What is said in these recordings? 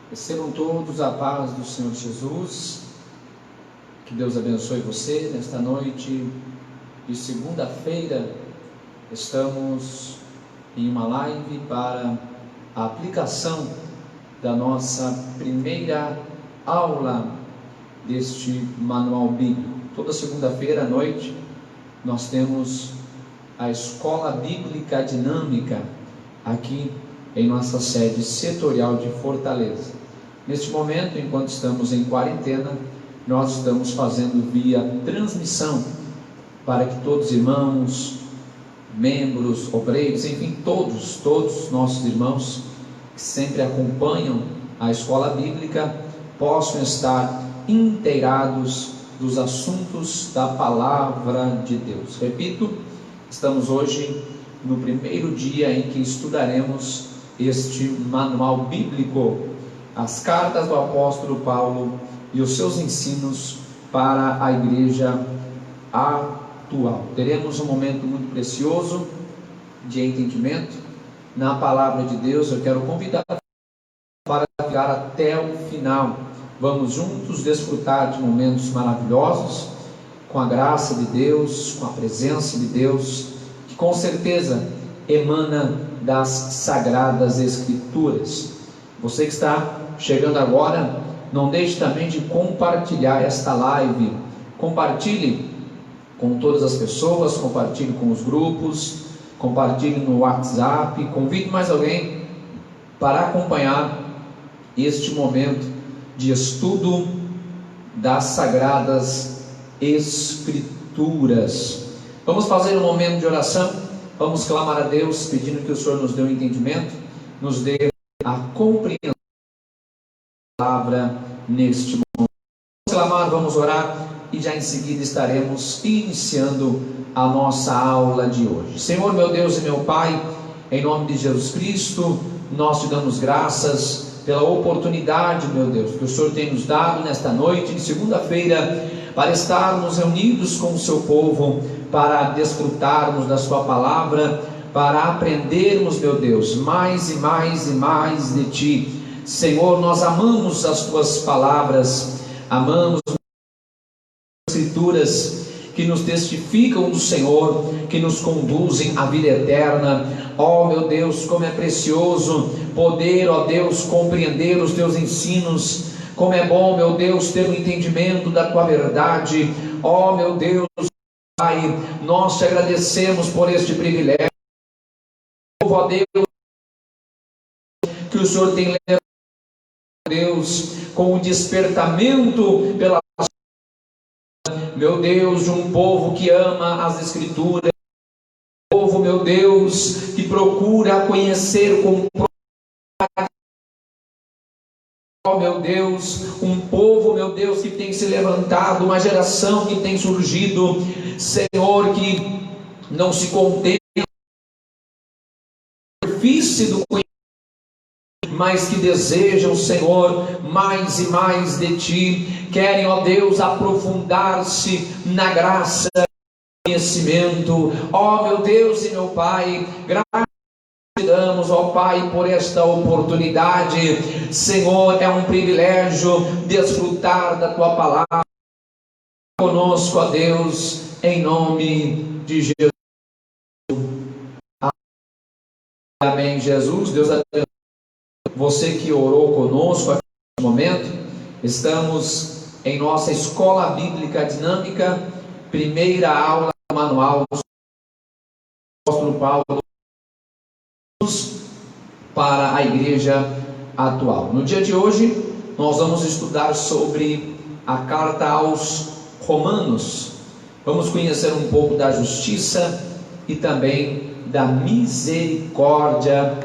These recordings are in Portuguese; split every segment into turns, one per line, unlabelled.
Recebam todos a paz do Senhor Jesus. Que Deus abençoe você nesta noite de segunda-feira. Estamos em uma live para a aplicação da nossa primeira aula deste manual bíblico. Toda segunda-feira à noite nós temos a Escola Bíblica Dinâmica aqui em nossa sede setorial de Fortaleza. Neste momento, enquanto estamos em quarentena, nós estamos fazendo via transmissão para que todos os irmãos, membros, obreiros, enfim, todos nossos irmãos que sempre acompanham a escola bíblica possam estar inteirados dos assuntos da palavra de Deus. Repito, estamos hoje no primeiro dia em que estudaremos este manual bíblico, as cartas do apóstolo Paulo e os seus ensinos para a igreja atual. Teremos um momento muito precioso de entendimento na palavra de Deus. Eu quero convidar para ficar até o final. Vamos juntos desfrutar de momentos maravilhosos, com a graça de Deus, com a presença de Deus, que com certeza emana das Sagradas Escrituras. Você que está chegando agora, não deixe também de compartilhar esta live. Compartilhe com todas as pessoas, compartilhe com os grupos, compartilhe no WhatsApp, convide mais alguém para acompanhar este momento de estudo das Sagradas Escrituras. Vamos fazer um momento de oração. Vamos clamar a Deus, pedindo que o Senhor nos dê um entendimento, nos dê a compreensão da palavra neste momento. Vamos clamar, vamos orar e já em seguida estaremos iniciando a nossa aula de hoje. Senhor, meu Deus e meu Pai, em nome de Jesus Cristo, nós te damos graças pela oportunidade, meu Deus, que o Senhor tem nos dado nesta noite de segunda-feira, para estarmos reunidos com o seu povo, para desfrutarmos da sua palavra, para aprendermos, meu Deus, mais e mais e mais de ti. Senhor, nós amamos as tuas palavras, amamos as Escrituras que nos testificam do Senhor, que nos conduzem à vida eterna. Ó meu Deus, como é precioso poder, ó Deus, compreender os teus ensinos. Como é bom, meu Deus, ter o entendimento da tua verdade. Ó meu Deus, Pai, nós te agradecemos por este privilégio. Ó Deus, que o Senhor tem levado, Deus, com o despertamento pela, meu Deus, de um povo que ama as Escrituras, um povo, meu Deus, que procura conhecer com profundidade, oh meu Deus, um povo, meu Deus, que tem se levantado, uma geração que tem surgido, Senhor, que não se contenta com a superfície do conhecimento, mas que desejam, Senhor, mais e mais de ti, querem, ó Deus, aprofundar-se na graça e conhecimento. Ó meu Deus e meu Pai, graças te damos, ó Pai, por esta oportunidade. Senhor, é um privilégio desfrutar da tua palavra conosco, ó Deus, em nome de Jesus. Amém, Jesus. Deus abençoe você que orou conosco aqui neste momento. Estamos em nossa Escola Bíblica Dinâmica, primeira aula do manual do apóstolo Paulo para a igreja atual. No dia de hoje, nós vamos estudar sobre a carta aos Romanos. Vamos conhecer um pouco da justiça e também da misericórdia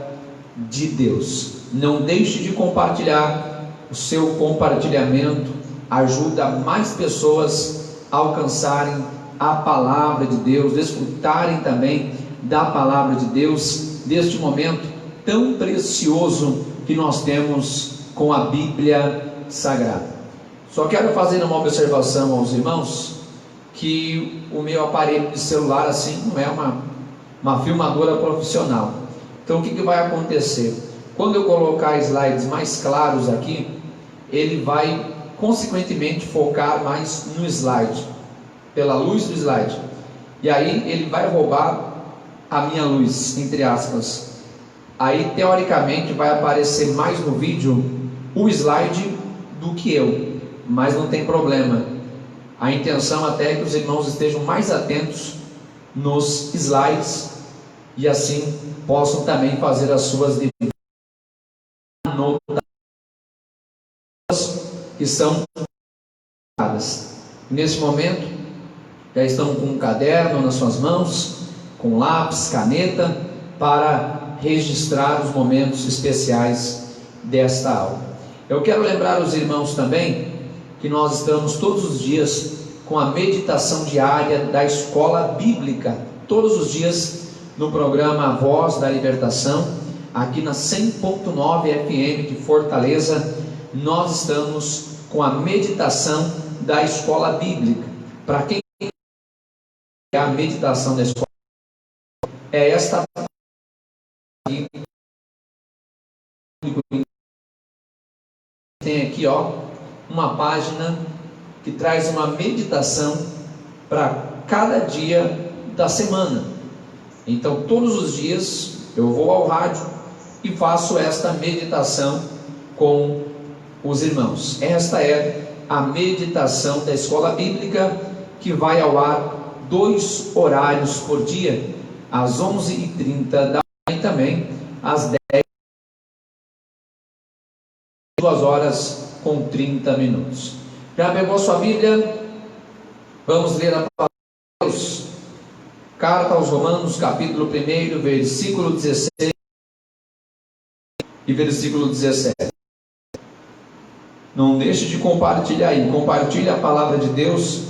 de Deus. Não deixe de compartilhar. O seu compartilhamento ajuda mais pessoas a alcançarem a palavra de Deus, desfrutarem também da palavra de Deus, deste momento tão precioso que nós temos com a Bíblia Sagrada. Só quero fazer uma observação aos irmãos, que o meu aparelho de celular assim não é uma filmadora profissional. Então o que vai acontecer? Quando eu colocar slides mais claros aqui, ele vai consequentemente focar mais no slide, pela luz do slide, e aí ele vai roubar a minha luz, entre aspas. Aí teoricamente vai aparecer mais no vídeo o slide do que eu, mas não tem problema. A intenção até é que os irmãos estejam mais atentos nos slides e assim possam também fazer as suas devidas anotações que são dadas. Nesse momento, já estão com um caderno nas suas mãos, com lápis, caneta, para registrar os momentos especiais desta aula. Eu quero lembrar os irmãos também que nós estamos todos os dias com a meditação diária da escola bíblica, todos os dias no programa A Voz da Libertação, aqui na 100.9 FM de Fortaleza. Nós estamos com a meditação da escola bíblica. Para quem é a meditação da escola, é esta aqui. Tem aqui, ó, uma página que traz uma meditação para cada dia da semana. Então, todos os dias eu vou ao rádio e faço esta meditação com os irmãos. Esta é a meditação da escola bíblica, que vai ao ar 2 horários por dia, às 11h30 da manhã e também às 10h, 2h30. Já pegou sua Bíblia? Vamos ler a palavra de Deus. Carta aos Romanos, capítulo 1, versículo 16 e versículo 17. Não deixe de compartilhar aí. Compartilhe a palavra de Deus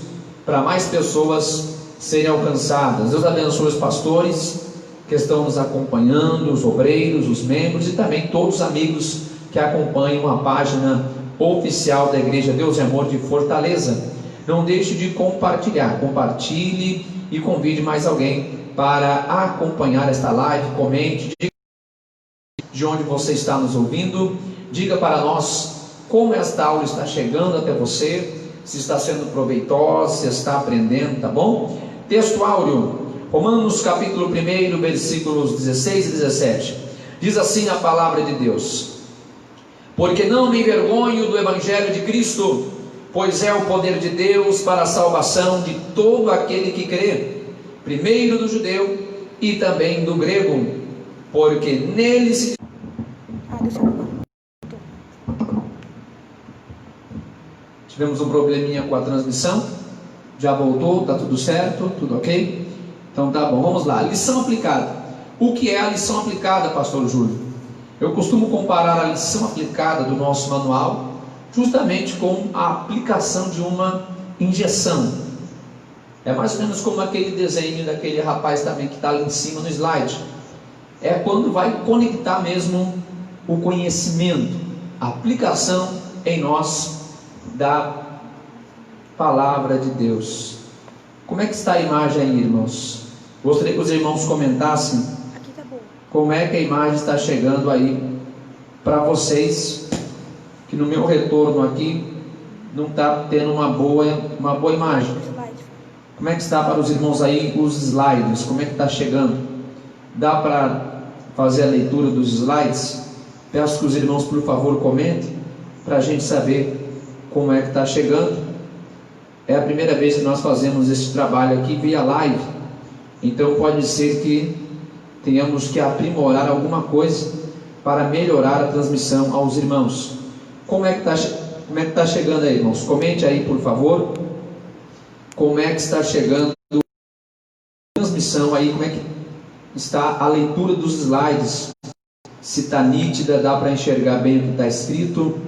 para mais pessoas serem alcançadas. Deus abençoe os pastores que estão nos acompanhando, os obreiros, os membros e também todos os amigos que acompanham a página oficial da Igreja Deus e Amor de Fortaleza. Não deixe de compartilhar. Compartilhe e convide mais alguém para acompanhar esta live. Comente, diga de onde você está nos ouvindo, diga para nós como esta aula está chegando até você, se está sendo proveitosa, se está aprendendo, tá bom? Texto áureo, Romanos capítulo 1, versículos 16 e 17. Diz assim a palavra de Deus: porque não me envergonho do Evangelho de Cristo, pois é o poder de Deus para a salvação de todo aquele que crê, primeiro do judeu e também do grego, porque nele se... Tivemos um probleminha com a transmissão, já voltou, está tudo certo, tudo ok? Então tá bom, vamos lá. Lição aplicada. O que é a lição aplicada, pastor Júlio? Eu costumo comparar a lição aplicada do nosso manual justamente com a aplicação de uma injeção. É mais ou menos como aquele desenho daquele rapaz também que está ali em cima no slide. É quando vai conectar mesmo o conhecimento, a aplicação em nós da palavra de Deus. Como é que está a imagem aí, irmãos? Gostaria que os irmãos comentassem
aqui tá bom.
Como é que a imagem está chegando aí para vocês, que no meu retorno aqui não está tendo uma boa imagem. Como é que está para os irmãos aí os slides? Como é que está chegando? Dá para fazer a leitura dos slides? Peço que os irmãos, por favor, comentem para a gente saber como é que está chegando. É a primeira vez que nós fazemos esse trabalho aqui via live, então pode ser que tenhamos que aprimorar alguma coisa para melhorar a transmissão aos irmãos. Como é que está chegando aí, irmãos? Comente aí, por favor. Como é que está chegando a transmissão aí? Como é que está a leitura dos slides? Se está nítida, dá para enxergar bem o que está escrito?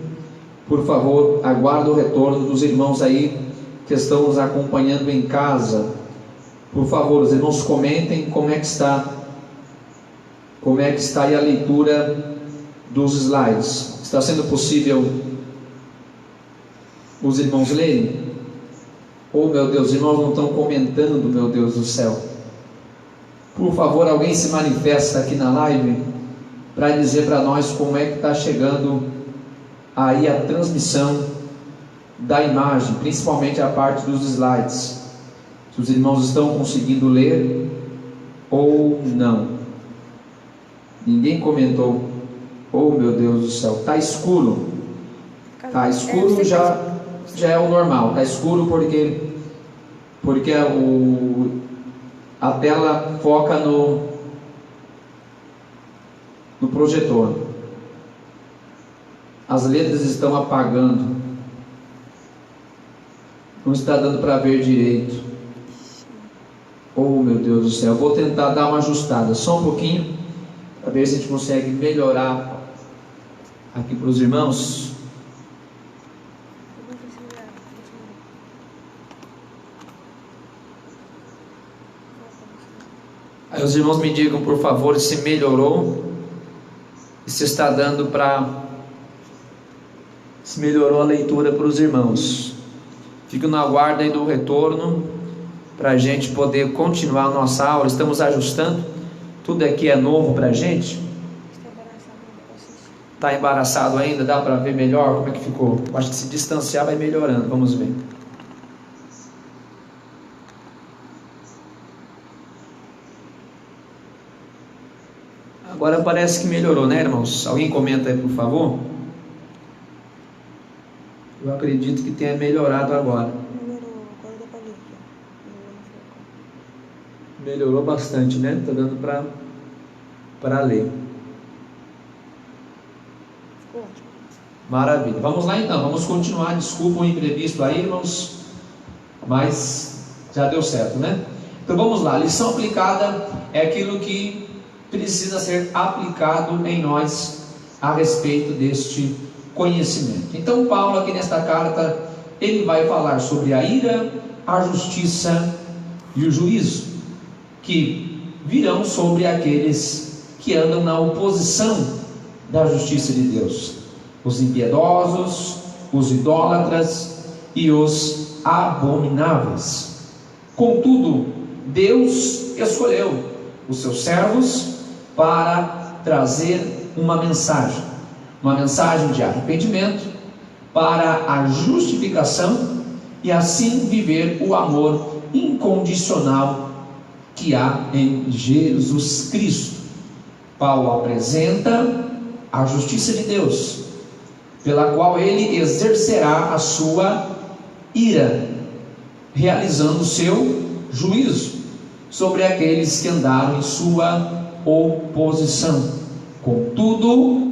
Por favor, aguardo o retorno dos irmãos aí que estão nos acompanhando em casa. Por favor, os irmãos comentem como é que está aí a leitura dos slides. Está sendo possível os irmãos lerem? Oh meu Deus, os irmãos não estão comentando, meu Deus do céu. Por favor, alguém se manifesta aqui na live. para dizer para nós como é que está chegando aí a transmissão da imagem, principalmente a parte dos slides. Se os irmãos estão conseguindo ler ou não. Ninguém comentou. Oh, meu Deus do céu, está escuro. Está escuro, já é o normal. Está escuro porque a tela foca no projetor. As letras estão apagando. Não está dando para ver direito. Oh, meu Deus do céu. Eu vou tentar dar uma ajustada só um pouquinho, para ver se a gente consegue melhorar aqui para os irmãos. Aí os irmãos me digam, por favor, se melhorou e se está dando se melhorou a leitura para os irmãos. Fico na guarda aí do retorno para a gente poder continuar a nossa aula. Estamos ajustando, tudo aqui é novo para a gente. Está embaraçado ainda? Dá para ver melhor como é que ficou? Acho que se distanciar vai melhorando, vamos ver. Agora parece que melhorou, né, irmãos? Alguém comenta aí, por favor? Eu acredito que tenha melhorado agora.
Melhorou, agora dá pra ver aqui.
Melhorou bastante, né? Tá dando para ler.
Ficou ótimo.
Maravilha. Vamos lá então, vamos continuar. Desculpa o imprevisto aí, irmãos, mas já deu certo, né? Então vamos lá. Lição aplicada é aquilo que precisa ser aplicado em nós a respeito deste conhecimento. Então Paulo aqui nesta carta, ele vai falar sobre a ira, a justiça e o juízo, que virão sobre aqueles que andam na oposição da justiça de Deus, os impiedosos, os idólatras e os abomináveis. Contudo, Deus escolheu os seus servos para trazer uma mensagem de arrependimento, para a justificação e assim viver o amor incondicional que há em Jesus Cristo. Paulo apresenta a justiça de Deus, pela qual ele exercerá a sua ira, realizando o seu juízo sobre aqueles que andaram em sua oposição. Contudo,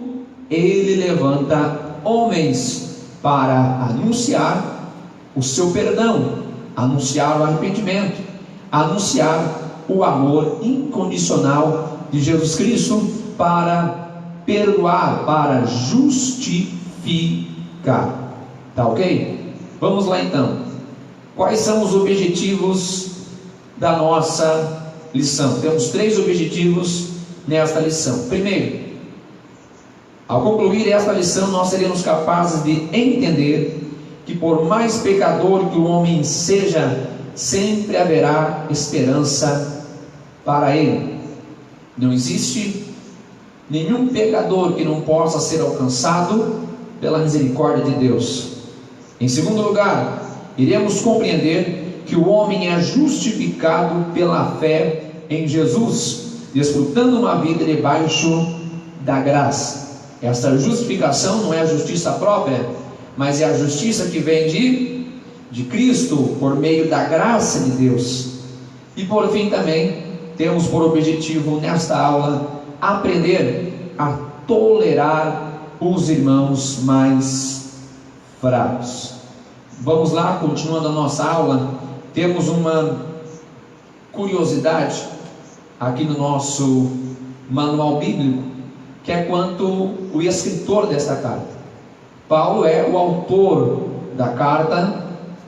ele levanta homens para anunciar o seu perdão, anunciar o arrependimento, anunciar o amor incondicional de Jesus Cristo, para perdoar, para justificar. Tá ok? Vamos lá então. Quais são os objetivos da nossa lição? Temos 3 objetivos nesta lição. Primeiro, ao concluir esta lição, nós seremos capazes de entender que por mais pecador que o homem seja, sempre haverá esperança para ele. Não existe nenhum pecador que não possa ser alcançado pela misericórdia de Deus. Em segundo lugar, iremos compreender que o homem é justificado pela fé em Jesus, desfrutando uma vida debaixo da graça. Esta justificação não é a justiça própria, mas é a justiça que vem de Cristo, por meio da graça de Deus. E por fim também, temos por objetivo nesta aula, aprender a tolerar os irmãos mais fracos. Vamos lá, continuando a nossa aula, temos uma curiosidade aqui no nosso manual bíblico, que é quanto o escritor desta carta. Paulo é o autor da carta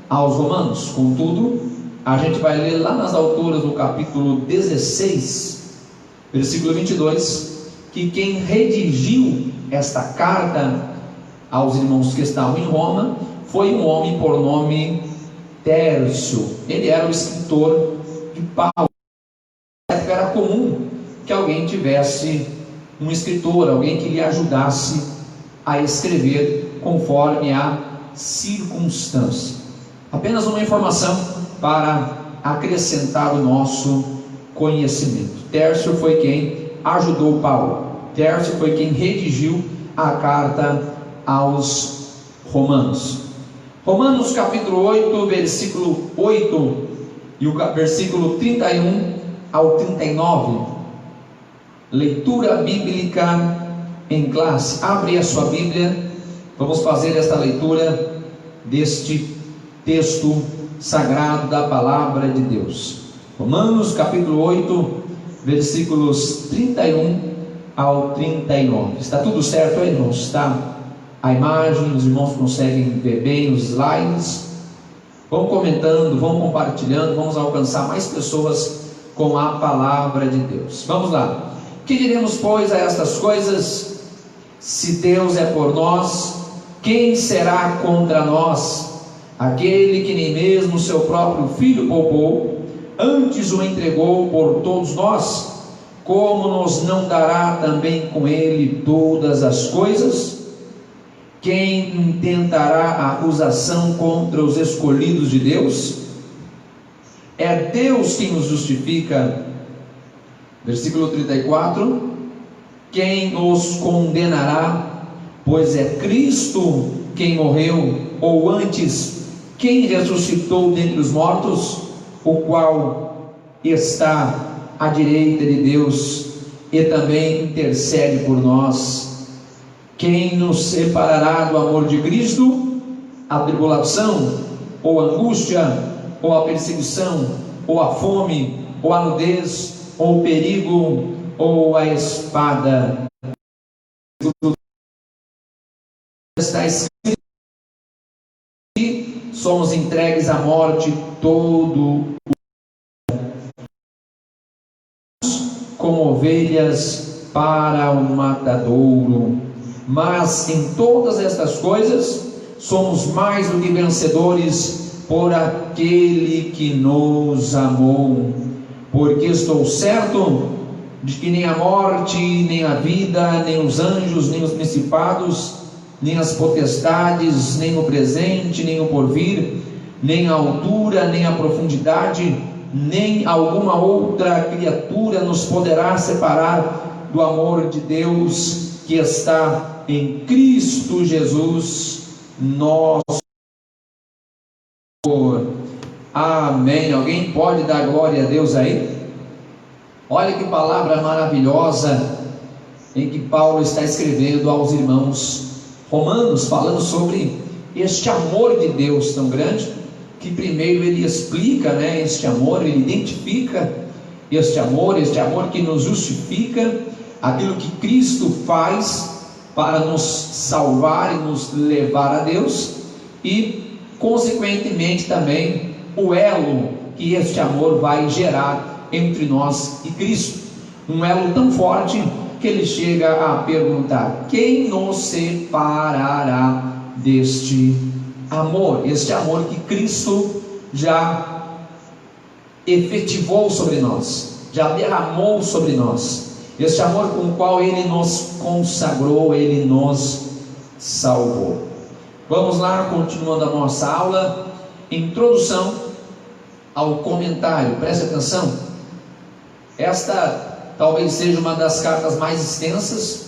aos Romanos. Contudo, a gente vai ler lá nas alturas do capítulo 16, versículo 22, que quem redigiu esta carta aos irmãos que estavam em Roma foi um homem por nome Tércio. Ele era o escritor de Paulo. Era comum que alguém tivesse um escritor, alguém que lhe ajudasse a escrever conforme a circunstância. Apenas uma informação para acrescentar o nosso conhecimento. Tércio foi quem ajudou Paulo. Tércio foi quem redigiu a carta aos Romanos. Romanos capítulo 8, versículo 8 e o versículo 31 ao 39. Leitura bíblica em classe. Abre a sua Bíblia. Vamos fazer esta leitura deste texto sagrado da palavra de Deus. Romanos capítulo 8, versículos 31 ao 39. Está tudo certo aí, irmãos? Está a imagem, os irmãos conseguem ver bem os slides? Vão comentando, vão compartilhando, vamos alcançar mais pessoas com a palavra de Deus. Vamos lá. Que diremos, pois, a estas coisas? Se Deus é por nós, quem será contra nós? Aquele que nem mesmo seu próprio Filho poupou, antes o entregou por todos nós, como nos não dará também com ele todas as coisas? Quem intentará a acusação contra os escolhidos de Deus? É Deus quem nos justifica. Versículo 34. Quem nos condenará? Pois é Cristo quem morreu, ou antes, quem ressuscitou dentre os mortos, o qual está à direita de Deus e também intercede por nós. Quem nos separará do amor de Cristo? A tribulação, ou a angústia, ou a perseguição, ou a fome, ou a nudez, ou o perigo, ou a espada. Está escrito que somos entregues à morte todo como ovelhas para o matadouro. Mas em todas estas coisas somos mais do que vencedores por aquele que nos amou. Porque estou certo de que nem a morte, nem a vida, nem os anjos, nem os principados, nem as potestades, nem o presente, nem o porvir, nem a altura, nem a profundidade, nem alguma outra criatura nos poderá separar do amor de Deus que está em Cristo Jesus, nosso Senhor. Amém. Alguém pode dar glória a Deus aí? Olha que palavra maravilhosa em que Paulo está escrevendo aos irmãos romanos, falando sobre este amor de Deus tão grande, que primeiro ele explica, este amor, ele identifica este amor que nos justifica, aquilo que Cristo faz para nos salvar e nos levar a Deus, e consequentemente também o elo que este amor vai gerar entre nós e Cristo, um elo tão forte que ele chega a perguntar: quem nos separará deste amor? Este amor que Cristo já efetivou sobre nós, já derramou sobre nós, este amor com o qual ele nos consagrou, ele nos salvou. Vamos lá, continuando a nossa aula, introdução ao comentário. Preste atenção, esta talvez seja uma das cartas mais extensas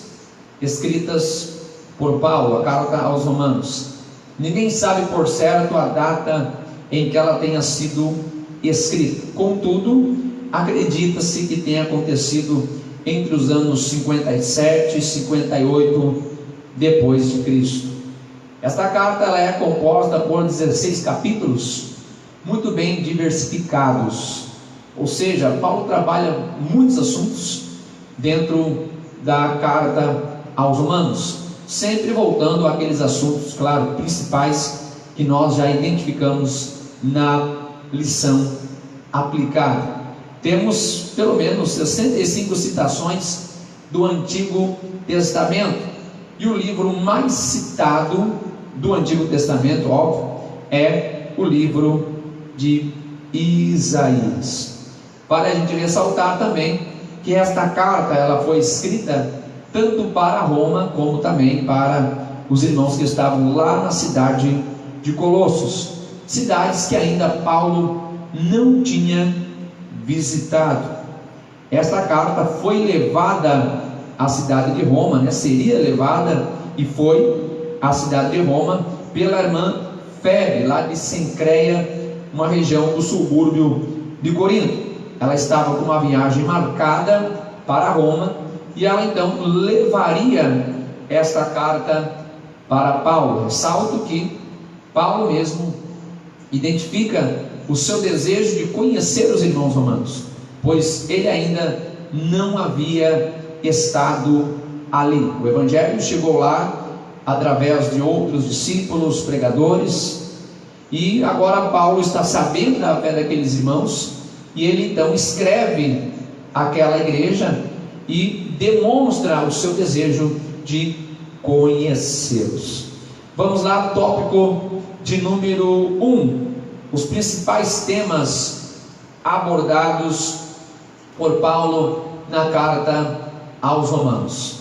escritas por Paulo, a carta aos Romanos. Ninguém sabe por certo a data em que ela tenha sido escrita, contudo, acredita-se que tenha acontecido entre os anos 57 e 58 depois de Cristo. Esta carta ela é composta por 16 capítulos, muito bem diversificados, ou seja, Paulo trabalha muitos assuntos dentro da carta aos Romanos, sempre voltando àqueles assuntos, claro, principais que nós já identificamos na lição aplicada. Temos pelo menos 65 citações do Antigo Testamento, e o livro mais citado do Antigo Testamento, óbvio, é o livro de Isaías. Para a gente ressaltar também que esta carta ela foi escrita tanto para Roma como também para os irmãos que estavam lá na cidade de Colossos, cidades que ainda Paulo não tinha visitado. Esta carta foi levada à cidade de Roma, seria levada e foi à cidade de Roma pela irmã Febe, lá de Cencreia, uma região do subúrbio de Corinto. Ela estava com uma viagem marcada para Roma e ela então levaria esta carta para Paulo. Ressalto que Paulo mesmo identifica o seu desejo de conhecer os irmãos romanos, pois ele ainda não havia estado ali. O evangelho chegou lá através de outros discípulos, pregadores, e agora Paulo está sabendo da fé daqueles irmãos, e ele então escreve àquela igreja e demonstra o seu desejo de conhecê-los. Vamos lá, tópico de número 1, os principais temas abordados por Paulo na carta aos Romanos.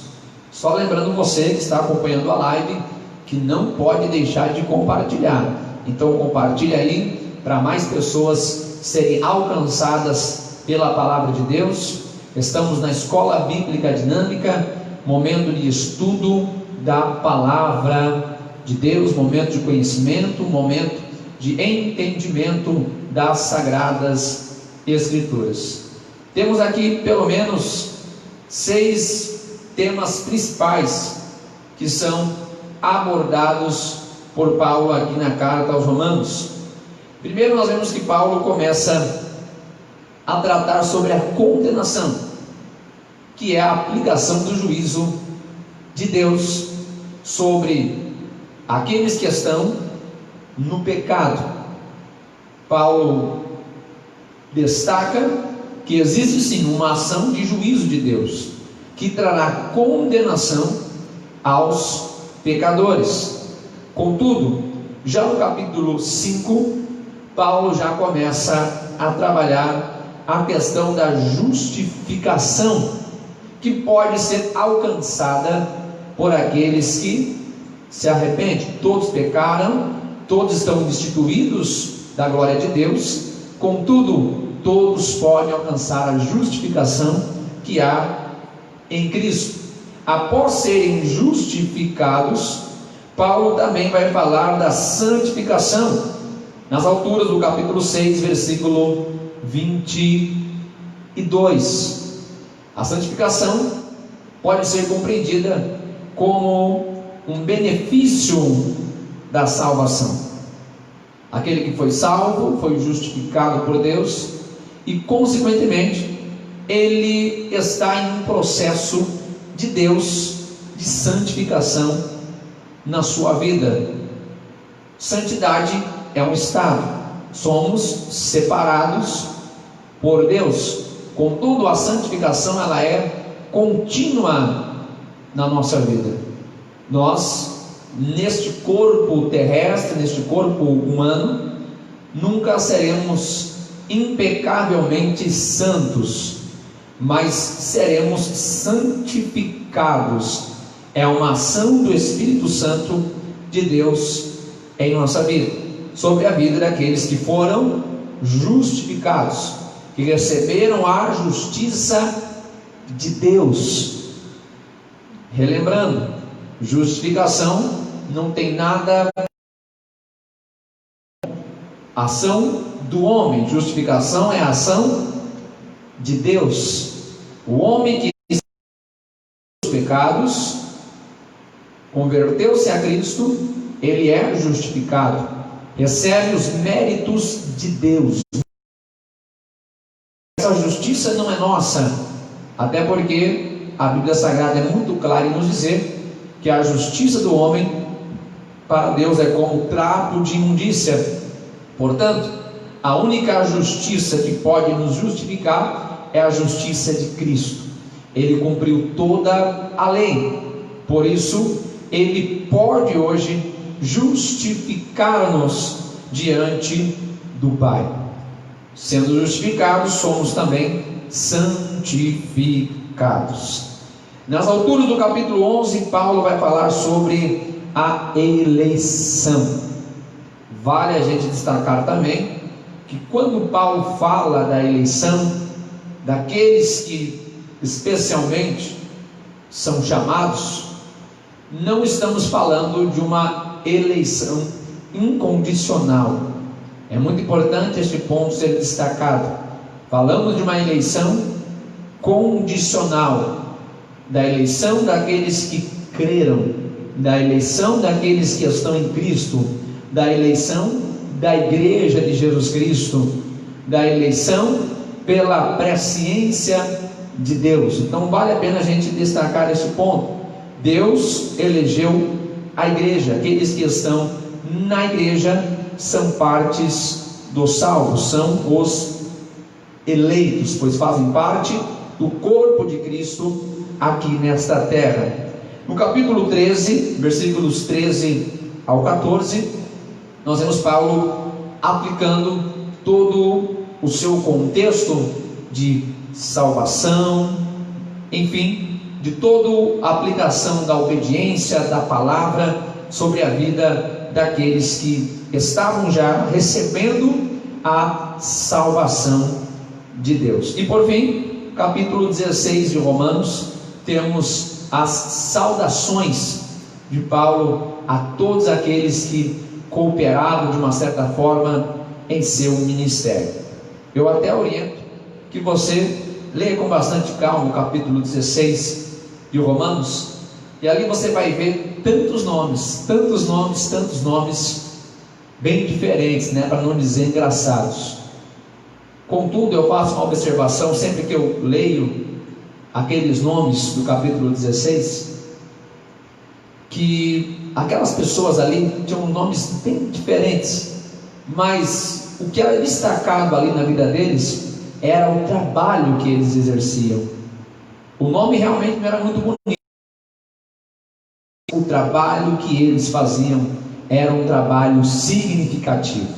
Só lembrando você que está acompanhando a live, que não pode deixar de compartilhar. Então compartilhe aí, para mais pessoas serem alcançadas pela palavra de Deus. Estamos na Escola Bíblica Dinâmica, momento de estudo da palavra de Deus, momento de conhecimento, momento de entendimento das Sagradas Escrituras. Temos aqui pelo menos 6 temas principais que são abordados por Paulo aqui na carta aos Romanos. Primeiro, nós vemos que Paulo começa a tratar sobre a condenação, que é a aplicação do juízo de Deus sobre aqueles que estão no pecado. Paulo destaca que existe sim uma ação de juízo de Deus, que trará condenação aos pecadores. Contudo, já no capítulo 5, Paulo já começa a trabalhar a questão da justificação, que pode ser alcançada por aqueles que se arrependem. Todos pecaram, todos estão destituídos da glória de Deus, contudo, todos podem alcançar a justificação que há em Cristo. Após serem justificados, Paulo também vai falar da santificação, nas alturas do capítulo 6, versículo 22. A santificação pode ser compreendida como um benefício da salvação. Aquele que foi salvo, foi justificado por Deus e, consequentemente, ele está em um processo de Deus, de santificação na sua vida. Santidade é um estado, somos separados por Deus. Contudo, a santificação ela é contínua na nossa vida. Nós, neste corpo terrestre, neste corpo humano, nunca seremos impecavelmente santos, mas seremos santificados. É uma ação do Espírito Santo de Deus em nossa vida, sobre a vida daqueles que foram justificados, que receberam a justiça de Deus. Relembrando, justificação não tem nada ação do homem, justificação é a ação de Deus. O homem que os pecados converteu-se a Cristo, ele é justificado, recebe os méritos de Deus. Essa justiça não é nossa, até porque a Bíblia Sagrada é muito clara em nos dizer que a justiça do homem para Deus é como trapo de imundícia. Portanto, a única justiça que pode nos justificar é a justiça de Cristo. Ele cumpriu toda a lei, por isso ele pode hoje justificar-nos diante do Pai. Sendo justificados, somos também santificados. Nas alturas do capítulo 11, Paulo vai falar sobre a eleição. Vale a gente destacar também que quando Paulo fala da eleição, daqueles que especialmente são chamados, não estamos falando de uma eleição incondicional. É muito importante este ponto ser destacado. Falamos de uma eleição condicional, da eleição daqueles que creram, da eleição daqueles que estão em Cristo, da eleição da igreja de Jesus Cristo, da eleição pela presciência de Deus. Então vale a pena a gente destacar esse ponto. Deus elegeu a igreja, aqueles que estão na igreja são partes dos salvos, são os eleitos, pois fazem parte do corpo de Cristo aqui nesta terra. No capítulo 13, versículos 13 ao 14, nós vemos Paulo aplicando todo o seu contexto de salvação, enfim, de toda a aplicação da obediência da palavra sobre a vida daqueles que estavam já recebendo a salvação de Deus. E por fim, capítulo 16 de Romanos, temos as saudações de Paulo a todos aqueles que cooperaram de uma certa forma em seu ministério. Eu até oriento que você leia com bastante calma o capítulo 16 de Romanos, e ali você vai ver tantos nomes, bem diferentes, para não dizer engraçados. Contudo, eu faço uma observação sempre que eu leio aqueles nomes do capítulo 16, que aquelas pessoas ali tinham nomes bem diferentes, mas o que era destacado ali na vida deles era o trabalho que eles exerciam. O nome realmente não era muito bonito, o trabalho que eles faziam era um trabalho significativo.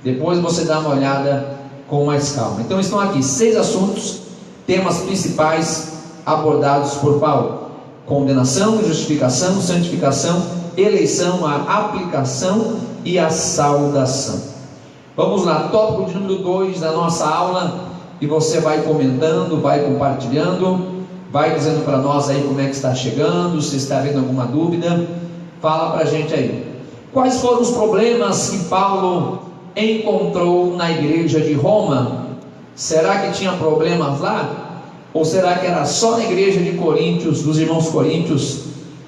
Depois você dá uma olhada com mais calma. Então estão aqui 6 assuntos, temas principais abordados por Paulo: condenação, justificação, santificação, eleição, a aplicação e a saudação. Vamos lá, tópico de número 2 da nossa aula, e você vai comentando, vai compartilhando, vai dizendo para nós aí como é que está chegando, se está havendo alguma dúvida, fala para a gente aí. Quais foram os problemas que Paulo encontrou na igreja de Roma? Será que tinha problemas lá? Ou será que era só na igreja de Coríntios, dos irmãos coríntios,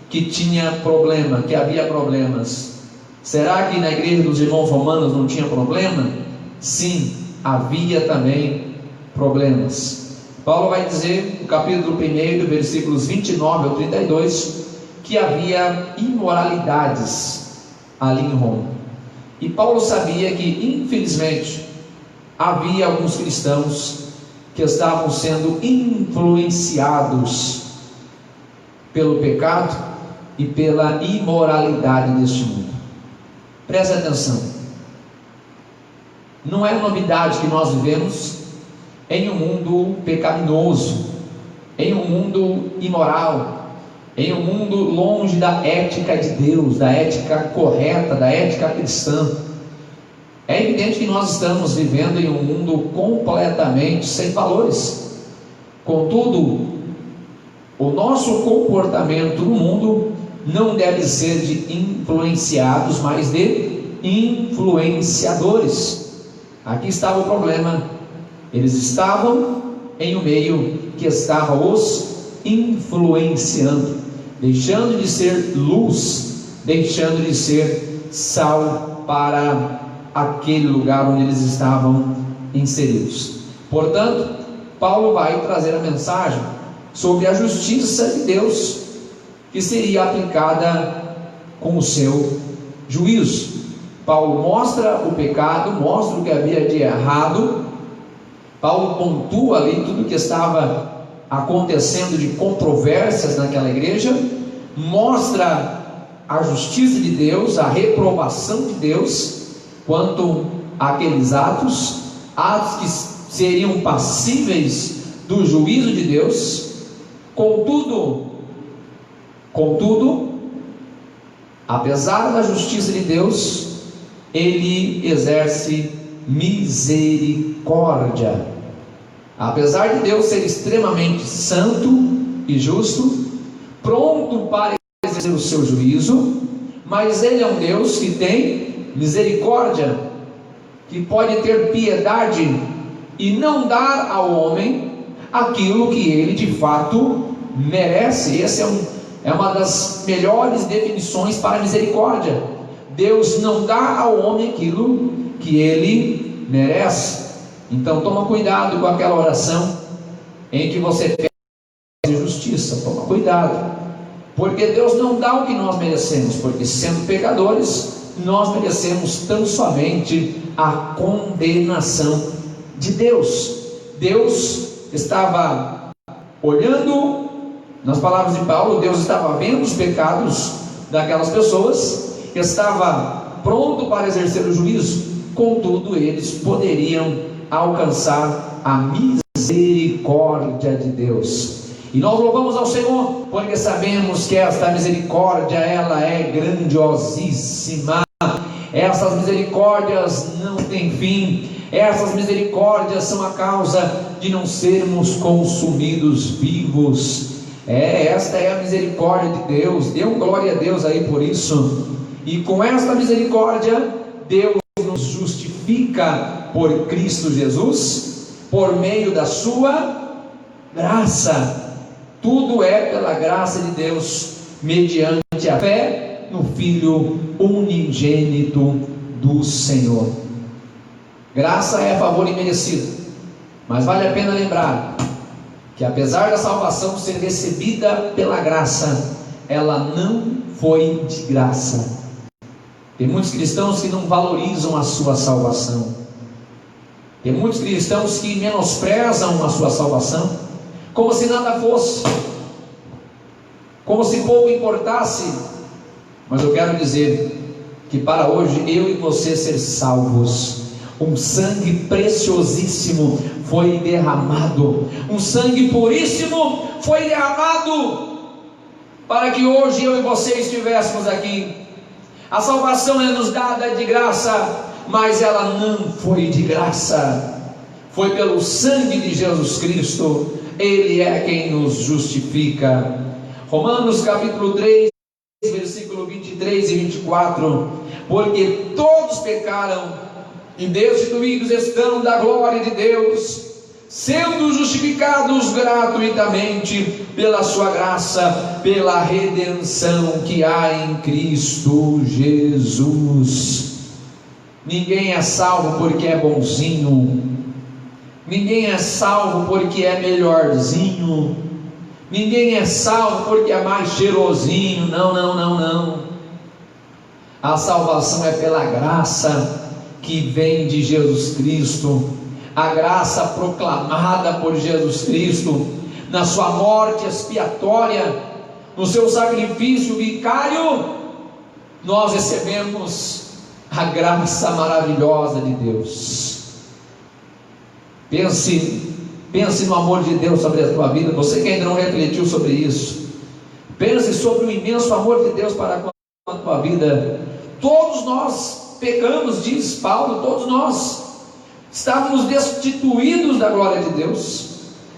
que tinha problema, que havia problemas? Será que na igreja dos irmãos romanos não tinha problema? Sim, havia também problemas. Paulo vai dizer, no capítulo 1, versículos 29 ao 32, que havia imoralidades ali em Roma. E Paulo sabia que, infelizmente, havia alguns cristãos que estavam sendo influenciados pelo pecado e pela imoralidade deste mundo. Preste atenção, não é novidade que nós vivemos em um mundo pecaminoso, em um mundo imoral, em um mundo longe da ética de Deus, da ética correta, da ética cristã. É evidente que nós estamos vivendo em um mundo completamente sem valores. Contudo, o nosso comportamento no mundo não deve ser de influenciados, mas de influenciadores. Aqui estava o problema. Eles estavam em um meio que estava os influenciando, deixando de ser luz, deixando de ser sal para aquele lugar onde eles estavam inseridos. Portanto, Paulo vai trazer a mensagem sobre a justiça de Deus, que seria aplicada com o seu juízo. Paulo mostra o pecado, mostra o que havia de errado. Paulo pontua ali tudo o que estava acontecendo de controvérsias naquela igreja, mostra a justiça de Deus, a reprovação de Deus quanto àqueles atos que seriam passíveis do juízo de Deus. Contudo, Contudo, apesar da justiça de Deus, Ele exerce misericórdia. Apesar de Deus ser extremamente santo e justo, pronto para exercer o seu juízo, mas Ele é um Deus que tem misericórdia, que pode ter piedade e não dar ao homem aquilo que ele de fato merece. Essa é uma das melhores definições para a misericórdia. Deus não dá ao homem aquilo que ele merece. Então toma cuidado com aquela oração em que você pede justiça. Toma cuidado, porque Deus não dá o que nós merecemos, porque sendo pecadores, nós merecemos tão somente a condenação de Deus. Deus estava olhando, nas palavras de Paulo, Deus estava vendo os pecados daquelas pessoas, estava pronto para exercer o juízo. Contudo, eles poderiam alcançar a misericórdia de Deus. E nós louvamos ao Senhor, porque sabemos que esta misericórdia, ela é grandiosíssima. Essas misericórdias não têm fim. Essas misericórdias são a causa de não sermos consumidos vivos. Esta é a misericórdia de Deus. Dê glória a Deus aí por isso. E com esta misericórdia, Deus nos justifica por Cristo Jesus, por meio da sua graça. Tudo é pela graça de Deus, mediante a fé no Filho unigênito do Senhor. Graça é favor imerecido, mas vale a pena lembrar que apesar da salvação ser recebida pela graça, ela não foi de graça. Tem muitos cristãos que não valorizam a sua salvação. Tem muitos cristãos que menosprezam a sua salvação, como se nada fosse, como se pouco importasse. Mas eu quero dizer que para hoje eu e você ser salvos, um sangue preciosíssimo foi derramado, um sangue puríssimo foi derramado, para que hoje eu e você estivéssemos aqui. A salvação é nos dada de graça, mas ela não foi de graça, foi pelo sangue de Jesus Cristo. Ele é quem nos justifica. Romanos capítulo 3, versículo 23 e 24: porque todos pecaram e destituídos estão da glória de Deus, sendo justificados gratuitamente pela sua graça, pela redenção que há em Cristo Jesus. Ninguém é salvo porque é bonzinho, ninguém é salvo porque é melhorzinho, ninguém é salvo porque é mais cheirosinho. Não. A salvação é pela graça que vem de Jesus Cristo, a graça proclamada por Jesus Cristo, na sua morte expiatória, no seu sacrifício vicário. Nós recebemos a graça maravilhosa de Deus. Pense no amor de Deus sobre a tua vida. Você que ainda não refletiu sobre isso, pense sobre o imenso amor de Deus para com a tua vida. Todos nós pecamos, diz Paulo, todos nós estávamos destituídos da glória de Deus,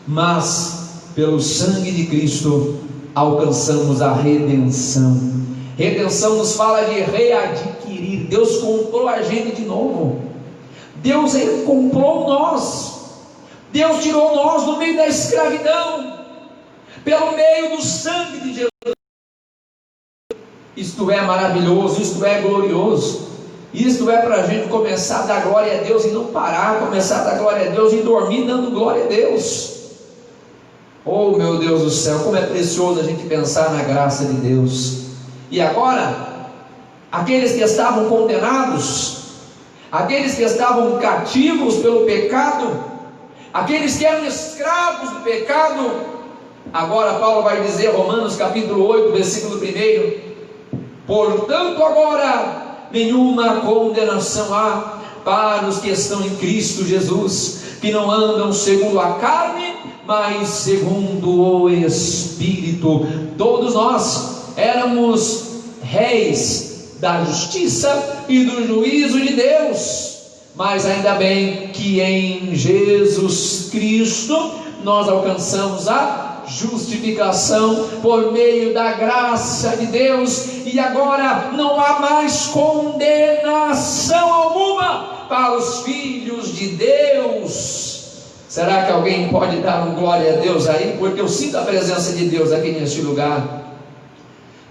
mas pelo sangue de Cristo alcançamos a redenção. Redenção nos fala de readquirir. Deus comprou a gente de novo. Deus comprou nós. Deus tirou nós do meio da escravidão, pelo meio do sangue de Jesus. Isto é maravilhoso, isto é glorioso. Isto é para a gente começar a dar glória a Deus e não parar, começar a dar glória a Deus e dormir dando glória a Deus. Oh meu Deus do céu, como é precioso a gente pensar na graça de Deus. E agora, aqueles que estavam condenados, aqueles que estavam cativos pelo pecado, aqueles que eram escravos do pecado, agora Paulo vai dizer, Romanos capítulo 8, versículo 1: portanto agora nenhuma condenação há para os que estão em Cristo Jesus, que não andam segundo a carne, mas segundo o Espírito. Todos nós éramos réis da justiça e do juízo de Deus, mas ainda bem que em Jesus Cristo nós alcançamos a justificação por meio da graça de Deus, e agora não há mais condenação alguma para os filhos de Deus. Será que alguém pode dar um glória a Deus aí? Porque eu sinto a presença de Deus aqui neste lugar.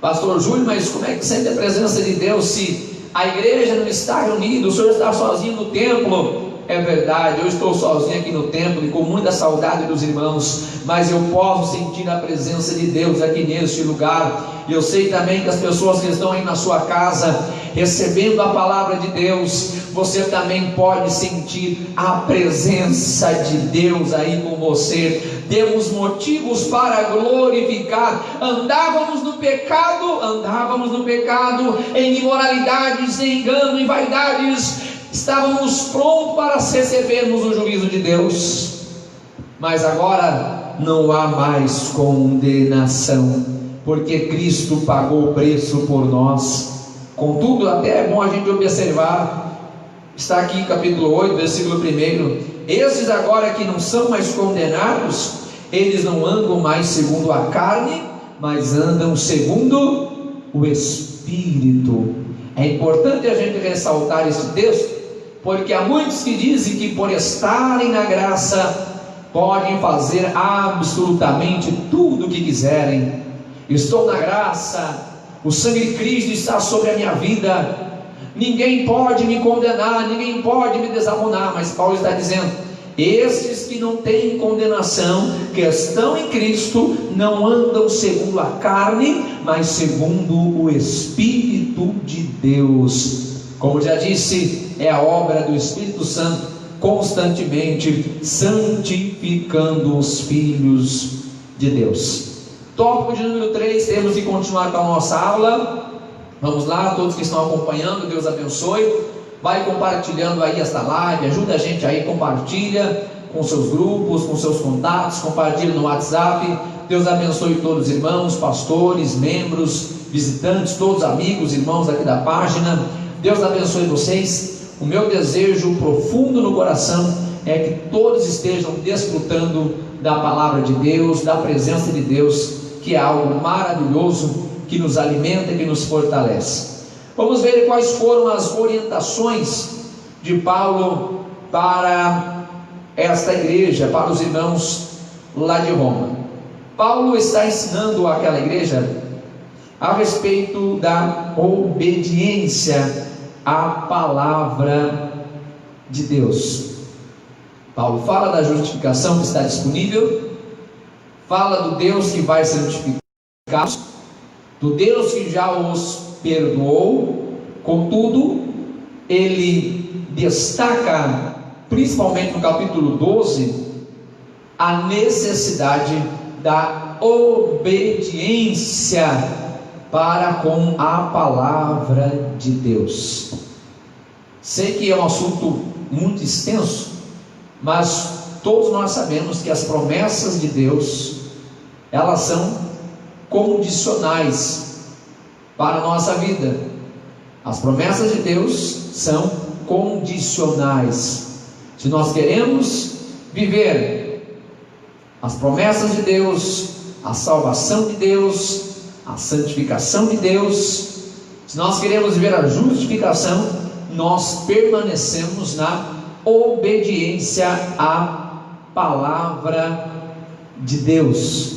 Pastor Júlio, mas como é que sente a presença de Deus se a igreja não está reunida, o senhor está sozinho no templo? É verdade, eu estou sozinho aqui no templo e com muita saudade dos irmãos, mas eu posso sentir a presença de Deus aqui neste lugar. E eu sei também que as pessoas que estão aí na sua casa recebendo a palavra de Deus, você também pode sentir a presença de Deus aí com você. Temos motivos para glorificar. Andávamos no pecado, em imoralidades, em engano, em vaidades. Estávamos prontos para recebermos o juízo de Deus, mas agora não há mais condenação, porque Cristo pagou o preço por nós. Contudo, até é bom a gente observar, está aqui capítulo 8, versículo 1: esses agora que não são mais condenados, eles não andam mais segundo a carne, mas andam segundo o Espírito. É importante a gente ressaltar esse texto, porque há muitos que dizem que por estarem na graça podem fazer absolutamente tudo o que quiserem. Estou na graça, o sangue de Cristo está sobre a minha vida, ninguém pode me condenar, ninguém pode me desabonar. Mas Paulo está dizendo: estes que não têm condenação, que estão em Cristo, não andam segundo a carne, mas segundo o Espírito de Deus. Como já disse, é a obra do Espírito Santo constantemente santificando os filhos de Deus. Tópico de número 3, temos que continuar com a nossa aula. Vamos lá, todos que estão acompanhando, Deus abençoe. Vai compartilhando aí esta live, ajuda a gente aí, compartilha com seus grupos, com seus contatos, compartilha no WhatsApp. Deus abençoe todos os irmãos, pastores, membros, visitantes, todos amigos, irmãos aqui da página. Deus abençoe vocês. O meu desejo profundo no coração é que todos estejam desfrutando da palavra de Deus, da presença de Deus, que é algo maravilhoso, que nos alimenta e que nos fortalece. Vamos ver quais foram as orientações de Paulo para esta igreja, para os irmãos lá de Roma. Paulo está ensinando àquela igreja a respeito da obediência à palavra de Deus. Paulo fala da justificação que está disponível, fala do Deus que vai santificar, do Deus que já os perdoou. Contudo, ele destaca, principalmente no capítulo 12, a necessidade da obediência para com a palavra de Deus. Sei que é um assunto muito extenso, mas todos nós sabemos que as promessas de Deus, elas são condicionais para a nossa vida. As promessas de Deus são condicionais. Se nós queremos viver as promessas de Deus, a salvação de Deus, a santificação de Deus, se nós queremos viver a justificação, nós permanecemos na obediência à palavra de Deus.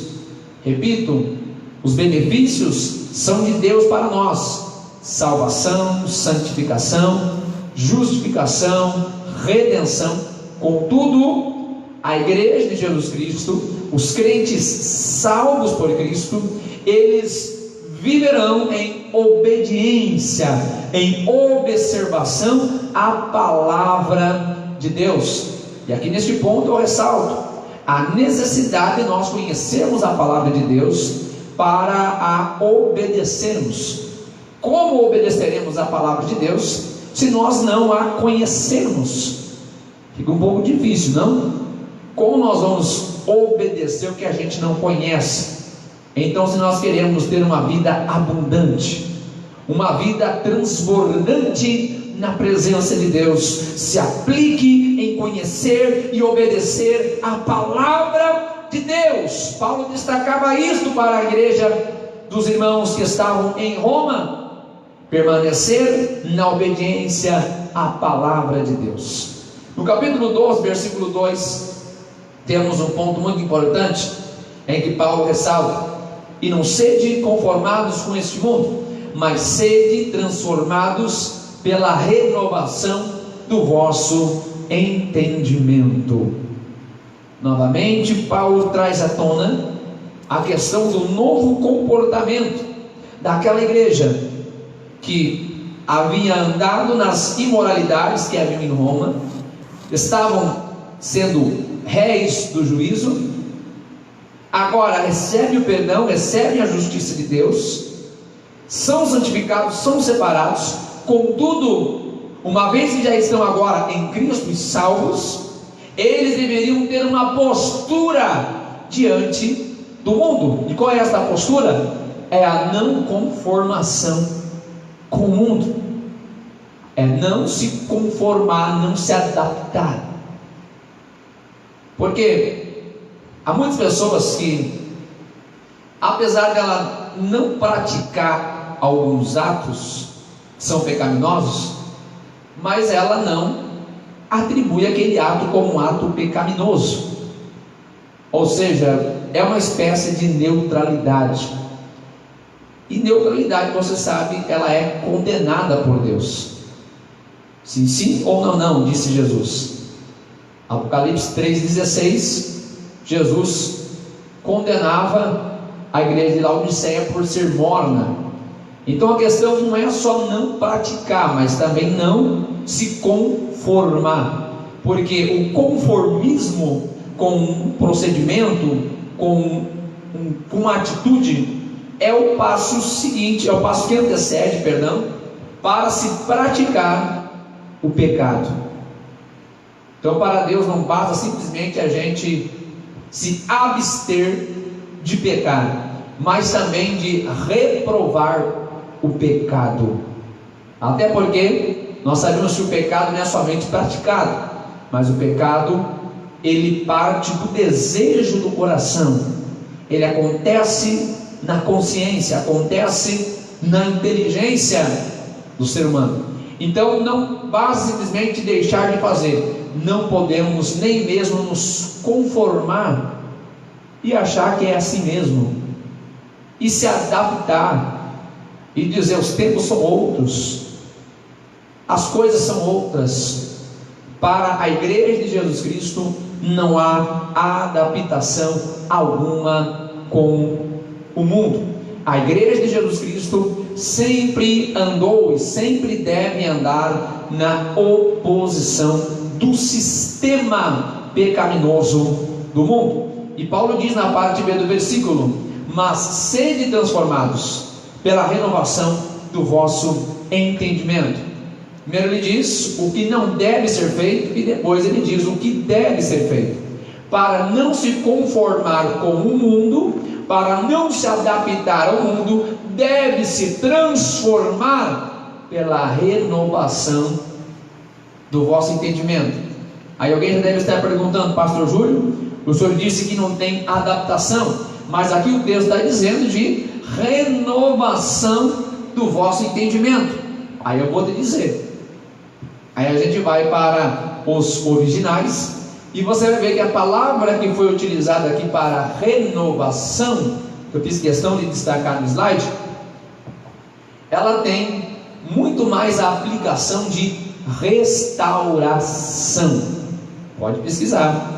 Repito, os benefícios são de Deus para nós: salvação, santificação, justificação, redenção. Contudo, a igreja de Jesus Cristo, os crentes salvos por Cristo, eles viverão em obediência, em observação à palavra de Deus. E aqui neste ponto eu ressalto a necessidade de nós conhecermos a palavra de Deus para a obedecermos. Como obedeceremos a palavra de Deus se nós não a conhecermos? Fica um pouco difícil, não? Como nós vamos obedecer o que a gente não conhece? Então, se nós queremos ter uma vida abundante, uma vida transbordante na presença de Deus, se aplique em conhecer e obedecer a palavra de Deus. Paulo destacava isto para a igreja dos irmãos que estavam em Roma: permanecer na obediência à palavra de Deus. No capítulo 12, versículo 2, temos um ponto muito importante, em que Paulo ressalta: e não sede conformados com este mundo, mas sede transformados pela renovação do vosso entendimento. Novamente, Paulo traz à tona a questão do novo comportamento daquela igreja que havia andado nas imoralidades que haviam em Roma, estavam sendo réis do juízo, agora recebem o perdão, recebem a justiça de Deus, são santificados, são separados. Contudo, uma vez que já estão agora em Cristo e salvos, eles deveriam ter uma postura diante do mundo. E qual é esta postura? É a não conformação com o mundo, é não se conformar, não se adaptar. Porque há muitas pessoas que, apesar de ela não praticar alguns atos que são pecaminosos, mas ela não atribui aquele ato como um ato pecaminoso. Ou seja, é uma espécie de neutralidade. E neutralidade, você sabe, ela é condenada por Deus. Sim, sim ou não, não, disse Jesus. Apocalipse 3,16, Jesus condenava a igreja de Laodiceia por ser morna. Então a questão não é só não praticar, mas também não se conformar, porque o conformismo com um procedimento, com uma atitude, é o passo seguinte, é o passo que antecede, para se praticar o pecado. Então, para Deus não basta simplesmente a gente se abster de pecar, mas também de reprovar o pecado. Até porque nós sabemos que o pecado não é somente praticado, mas o pecado, ele parte do desejo do coração, ele acontece na consciência, acontece na inteligência do ser humano. Então não basta simplesmente deixar de fazer, não podemos nem mesmo nos conformar e achar que é assim mesmo, e se adaptar e dizer: os tempos são outros, as coisas são outras. Para a igreja de Jesus Cristo não há adaptação alguma com o mundo. A igreja de Jesus Cristo sempre andou e sempre deve andar na oposição do sistema pecaminoso do mundo. E Paulo diz na parte B do versículo: mas sede transformados pela renovação do vosso entendimento. Primeiro ele diz o que não deve ser feito, e depois ele diz o que deve ser feito. Para não se conformar com o mundo, para não se adaptar ao mundo, deve se transformar pela renovação do vosso entendimento. Aí alguém já deve estar perguntando: pastor Júlio, o senhor disse que não tem adaptação, mas aqui o texto está dizendo de renovação do vosso entendimento. Aí eu vou te dizer, aí a gente vai para os originais e você vai ver que a palavra que foi utilizada aqui para renovação, que eu fiz questão de destacar no slide, ela tem muito mais a aplicação de restauração. Pode pesquisar.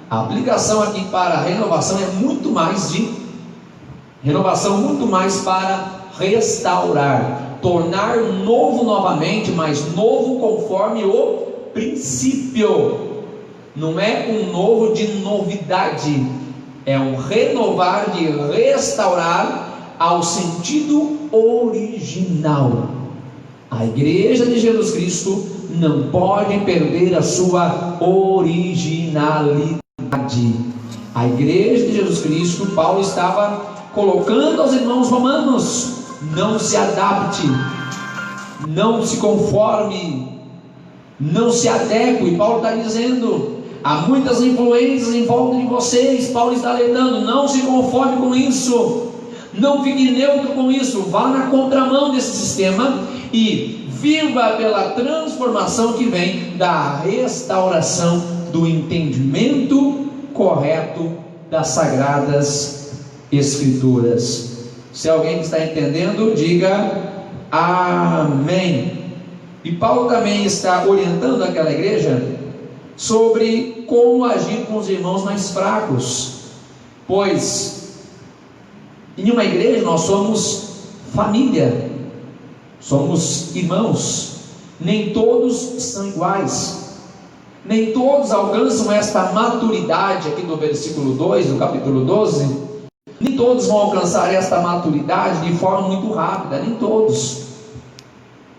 A aplicação aqui para renovação é muito mais de renovação, muito mais para restaurar, tornar novo novamente, mas novo conforme o princípio. Não é um novo de novidade, é um renovar de restaurar ao sentido original. A igreja de Jesus Cristo não pode perder a sua originalidade. A igreja de Jesus Cristo, Paulo estava colocando aos irmãos romanos: não se adapte, não se conforme, não se adeque. Paulo está dizendo: há muitas influências em volta de vocês. Paulo está alertando: não se conforme com isso, não fique neutro com isso, vá na contramão desse sistema e viva pela transformação que vem da restauração do entendimento correto das Sagradas Escrituras. Se alguém está entendendo, diga amém. E Paulo também está orientando aquela igreja sobre como agir com os irmãos mais fracos, pois em uma igreja nós somos família, somos irmãos, nem todos são iguais, nem todos alcançam esta maturidade aqui do versículo 2 do capítulo 12, nem todos vão alcançar esta maturidade de forma muito rápida, nem todos.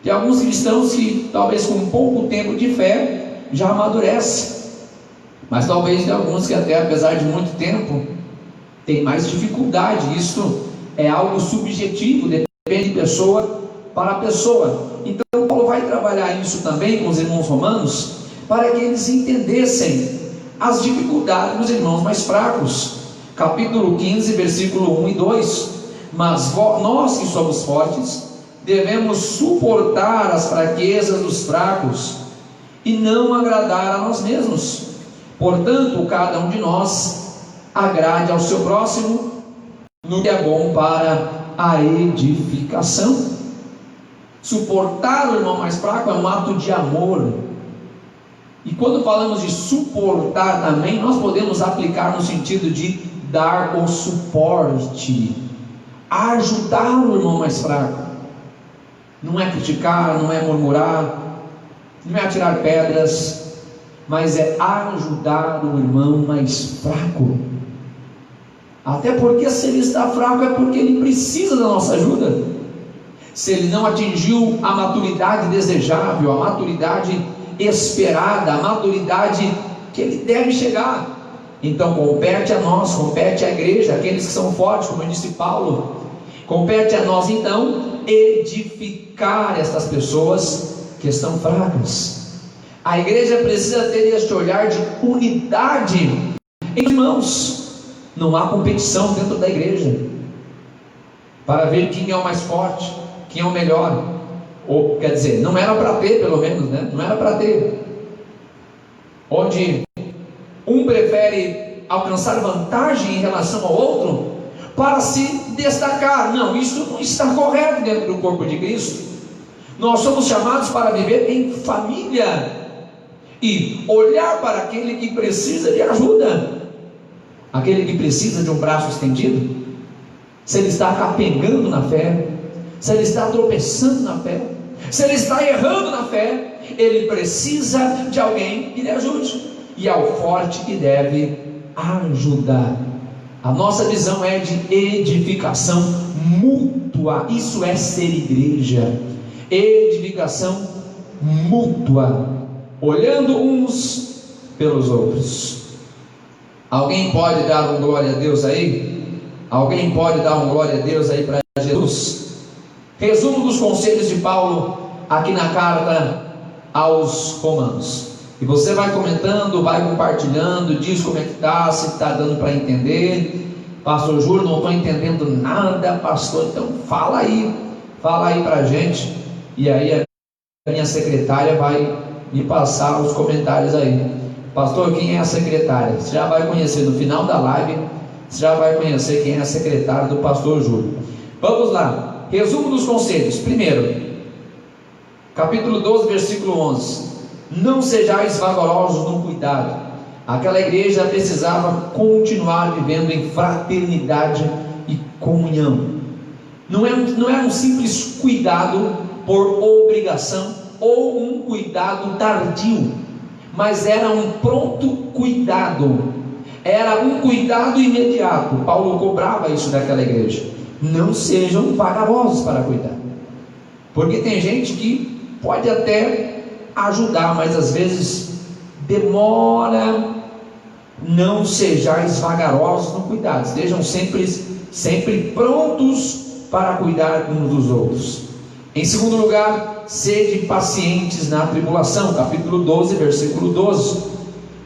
Tem alguns cristãos que talvez com pouco tempo de fé já amadurecem, mas talvez tem alguns que até apesar de muito tempo tem mais dificuldade. Isso é algo subjetivo, depende de pessoa para pessoa. Então Paulo vai trabalhar isso também com os irmãos romanos, para que eles entendessem as dificuldades dos irmãos mais fracos. Capítulo 15, versículo 1 e 2: mas nós que somos fortes, devemos suportar as fraquezas dos fracos, e não agradar a nós mesmos. Portanto, cada um de nós agrade ao seu próximo no que é bom para a edificação. Suportar o irmão mais fraco é um ato de amor. E quando falamos de suportar também, nós podemos aplicar no sentido de dar o suporte, ajudar o irmão mais fraco. Não é criticar, não é murmurar, não é atirar pedras, mas é ajudar o irmão mais fraco. Até porque se ele está fraco é porque ele precisa da nossa ajuda. Se ele não atingiu a maturidade desejável, a maturidade esperada, a maturidade que ele deve chegar, então compete a nós, compete à igreja, aqueles que são fortes, como disse Paulo, compete a nós então edificar estas pessoas que estão fracas. A igreja precisa ter este olhar de unidade em irmãos. Não há competição dentro da igreja para ver quem é o mais forte, quem é o melhor. Ou, quer dizer, não era para ter, pelo menos, né? Não era para ter. Onde um prefere alcançar vantagem em relação ao outro para se destacar. Não, isso não está correto dentro do corpo de Cristo. Nós somos chamados para viver em família e olhar para aquele que precisa de ajuda, aquele que precisa de um braço estendido. Se ele está capengando na fé, se ele está tropeçando na fé, se ele está errando na fé, ele precisa de alguém que lhe ajude, e é o forte que deve ajudar. A nossa visão é de edificação mútua. Isso é ser igreja, edificação mútua, olhando uns pelos outros. Alguém pode dar um glória a Deus aí? Alguém pode dar um glória a Deus aí para Jesus? Resumo dos conselhos de Paulo aqui na carta aos Romanos. E você vai comentando, vai compartilhando, diz como é que está, se está dando para entender. Pastor Júlio, não estou entendendo nada, pastor, então fala aí para a gente. E aí a minha secretária vai me passar os comentários aí. Pastor, quem é a secretária? Você já vai conhecer no final da live, você já vai conhecer quem é a secretária do pastor Júlio. Vamos lá, resumo dos conselhos. Primeiro, capítulo 12, versículo 11: não sejais vagarosos no cuidado. Aquela igreja precisava continuar vivendo em fraternidade e comunhão. Não é um simples cuidado por obrigação ou um cuidado tardio, mas era um pronto cuidado, era um cuidado imediato. Paulo cobrava isso daquela igreja: não sejam vagarosos para cuidar, porque tem gente que pode até ajudar, mas às vezes demora. Não sejais vagarosos no cuidado, estejam sempre sempre prontos para cuidar uns dos outros. Em segundo lugar, sede pacientes na tribulação. Capítulo 12, versículo 12.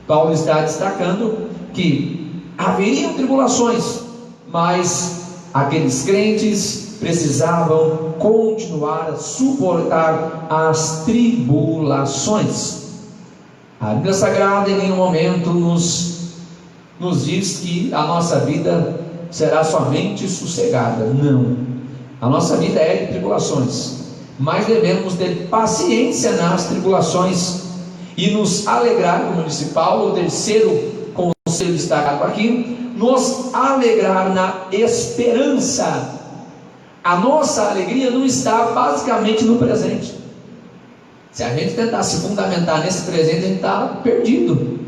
Paulo está destacando que haveriam tribulações, mas aqueles crentes precisavam continuar a suportar as tribulações. A Bíblia Sagrada em nenhum momento nos diz que a nossa vida será somente sossegada. Não. A nossa vida é de tribulações, mas devemos ter paciência nas tribulações e nos alegrar, como disse Paulo, o terceiro conselho destacado aqui, nos alegrar na esperança. A nossa alegria não está basicamente no presente. Se a gente tentar se fundamentar nesse presente, a gente está perdido.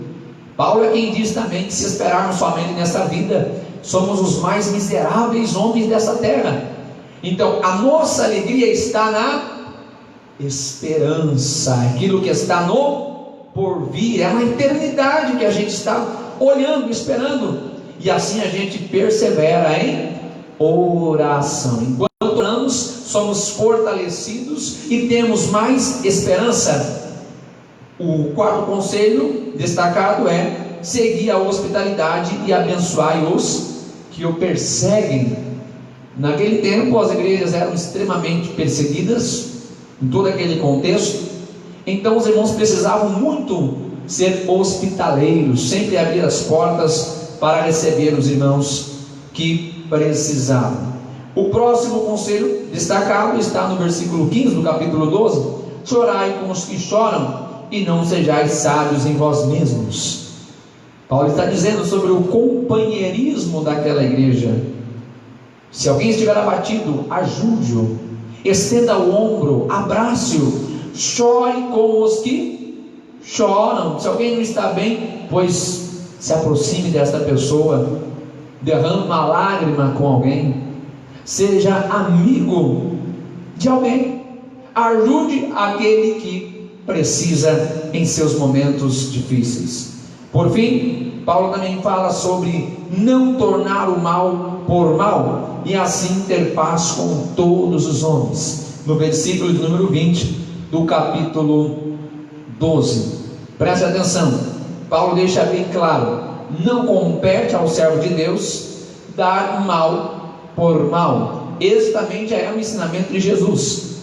Paulo é quem diz também que se esperarmos somente nessa vida, somos os mais miseráveis homens dessa terra. Então a nossa alegria está na esperança, aquilo que está no porvir, é uma eternidade que a gente está olhando, esperando, e assim a gente persevera em oração. Enquanto oramos, somos fortalecidos e temos mais esperança. O quarto conselho destacado é: seguir a hospitalidade e abençoai os que o perseguem. Naquele tempo as igrejas eram extremamente perseguidas, em todo aquele contexto. Então os irmãos precisavam muito ser hospitaleiros, sempre abrir as portas para receber os irmãos que precisavam. O próximo conselho destacado está no versículo 15 do capítulo 12: chorai com os que choram e não sejais sábios em vós mesmos. Paulo está dizendo sobre o companheirismo daquela igreja. Se alguém estiver abatido, ajude-o, estenda o ombro, abrace-o, chore com os que choram. Se alguém não está bem, pois se aproxime desta pessoa, derrame uma lágrima com alguém, seja amigo de alguém, ajude aquele que precisa em seus momentos difíceis. Por fim, Paulo também fala sobre não tornar o mal por mal, e assim ter paz com todos os homens, no versículo de número 20 do capítulo 12. Preste atenção, Paulo deixa bem claro: não compete ao servo de Deus dar mal por mal. Esse também já é um ensinamento de Jesus,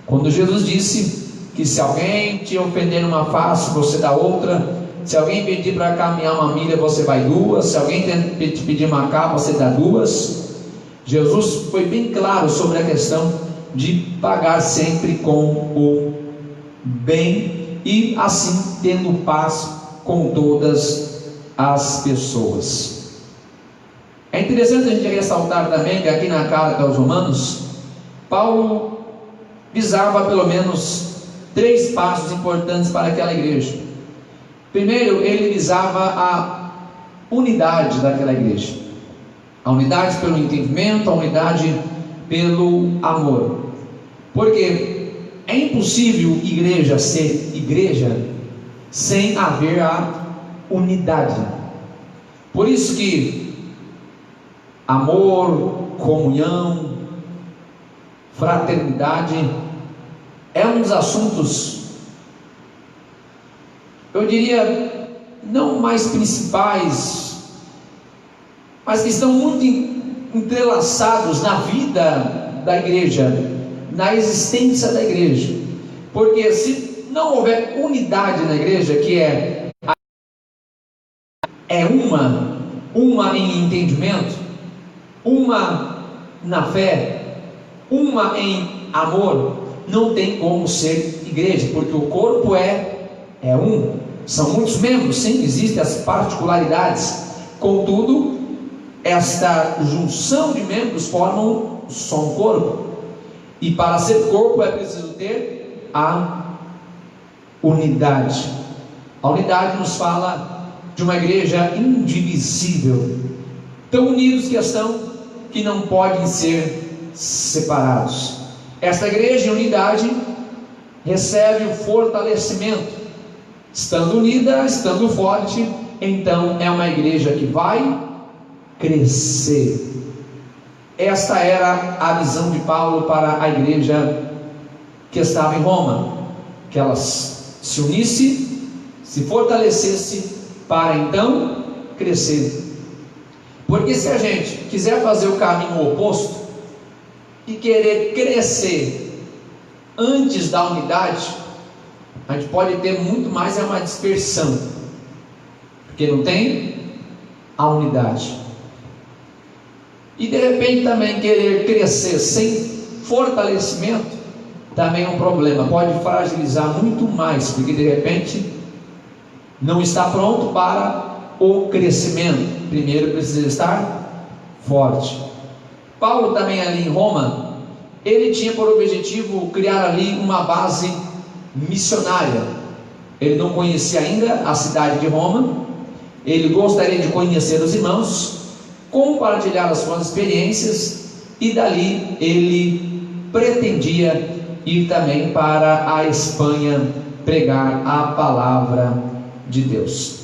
quando Jesus disse que se alguém te ofender numa face, você dá outra. Se alguém pedir para caminhar uma milha, você vai duas. Se alguém te pedir uma capa, você dá duas. Jesus foi bem claro sobre a questão de pagar sempre com o bem, e assim tendo paz com todas as pessoas. É interessante a gente ressaltar também que aqui na carta aos Romanos, Paulo visava pelo menos 3 passos importantes para aquela igreja. Primeiro, ele visava a unidade daquela igreja, a unidade pelo entendimento, a unidade pelo amor, porque é impossível igreja ser igreja sem haver a unidade. Por isso que amor, comunhão, fraternidade é um dos assuntos, eu diria, não mais principais, mas que estão muito entrelaçados na vida da igreja, na existência da igreja. Porque se não houver unidade na igreja, que é uma em entendimento, uma na fé, uma em amor, não tem como ser igreja, porque o corpo é um, são muitos membros, sim, existem as particularidades, contudo, esta junção de membros formam só um corpo, e para ser corpo é preciso ter a unidade. A unidade nos fala de uma igreja indivisível, tão unidos que estão, que não podem ser separados. Esta igreja em unidade recebe o fortalecimento, estando unida, estando forte, então é uma igreja que vai crescer. esta era a visão de Paulo para a igreja que estava em Roma, que ela se unisse, se fortalecesse, para então crescer. Porque se a gente quiser fazer o caminho oposto e querer crescer antes da unidade, a gente pode ter muito mais uma dispersão, porque não tem a unidade. E de repente também querer crescer sem fortalecimento também é um problema, pode fragilizar muito mais, porque de repente não está pronto para o crescimento. Primeiro precisa estar forte. Paulo também ali em Roma, ele tinha por objetivo criar ali uma base missionária. Ele não conhecia ainda a cidade de Roma, ele gostaria de conhecer os irmãos, compartilhar as suas experiências, e dali ele pretendia ir também para a Espanha pregar a palavra de Deus.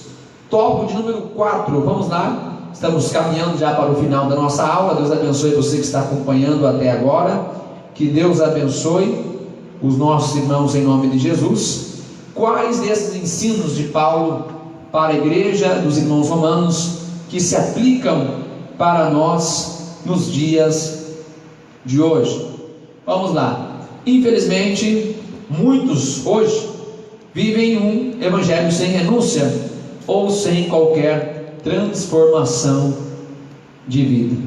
Tópico de número 4, vamos lá, estamos caminhando já para o final da nossa aula. Deus abençoe você que está acompanhando até agora, que Deus abençoe os nossos irmãos em nome de Jesus. Quais desses ensinos de Paulo para a igreja dos irmãos romanos que se aplicam para nós nos dias de hoje? Vamos lá. Infelizmente, muitos hoje vivem um evangelho sem renúncia ou sem qualquer transformação de vida.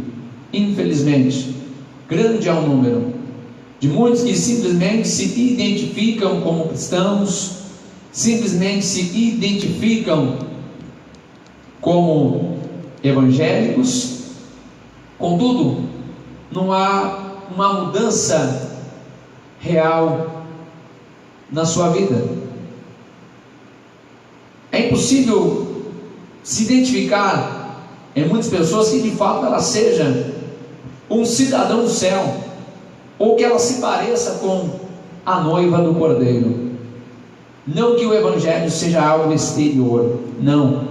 Infelizmente, grande é o número de muitos que simplesmente se identificam como cristãos, simplesmente se identificam como evangélicos, contudo, não há uma mudança real na sua vida. É impossível se identificar em muitas pessoas que de fato ela seja um cidadão do céu, ou que ela se pareça com a noiva do Cordeiro. Não que o evangelho seja algo exterior, não.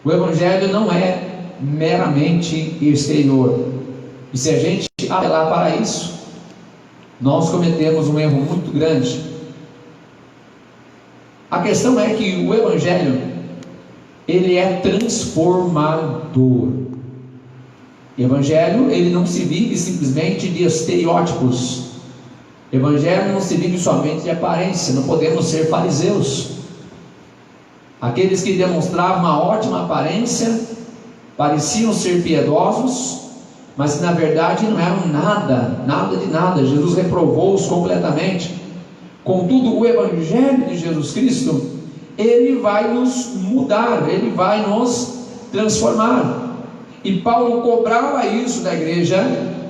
O evangelho não é meramente exterior, e se a gente apelar para isso, nós cometemos um erro muito grande. A questão é que o evangelho, ele é transformador. O evangelho, ele não se vive simplesmente de estereótipos. O evangelho não se vive somente de aparência. Não podemos ser fariseus, aqueles que demonstravam uma ótima aparência, pareciam ser piedosos, mas na verdade não eram nada de nada. Jesus reprovou-os completamente. Contudo, o evangelho de Jesus Cristo, ele vai nos mudar, ele vai nos transformar. E Paulo cobrava isso da igreja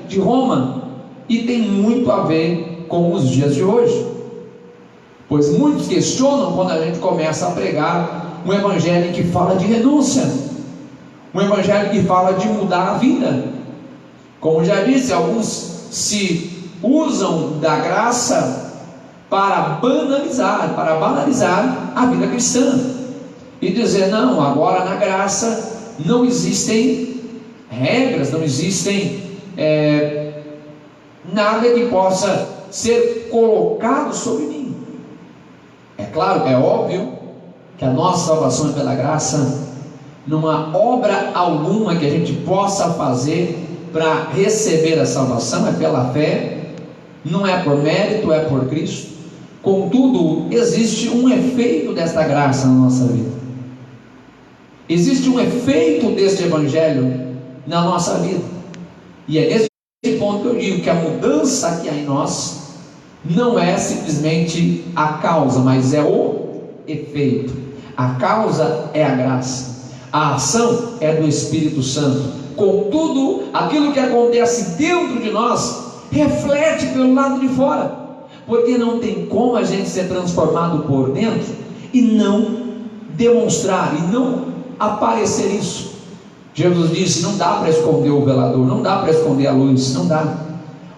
de Roma, e tem muito a ver com os dias de hoje, pois muitos questionam quando a gente começa a pregar um evangelho que fala de renúncia, um evangelho que fala de mudar a vida. Como já disse, alguns se usam da graça para banalizar a vida cristã, e dizer, não, agora na graça não existem regras, não existem nada que possa ser colocado sobre mim. É claro, é óbvio que a nossa salvação é pela graça, não há obra alguma que a gente possa fazer para receber a salvação, é pela fé, não é por mérito, é por Cristo. Contudo, existe um efeito desta graça na nossa vida, existe um efeito deste evangelho na nossa vida, e é nesse ponto que eu digo que a mudança que há em nós não é simplesmente a causa, mas é o efeito. A causa é a graça, a ação é do Espírito Santo. Contudo, aquilo que acontece dentro de nós reflete pelo lado de fora, porque não tem como a gente ser transformado por dentro e não demonstrar, e não aparecer isso. Jesus disse, não dá para esconder o velador, não dá para esconder a luz, não dá.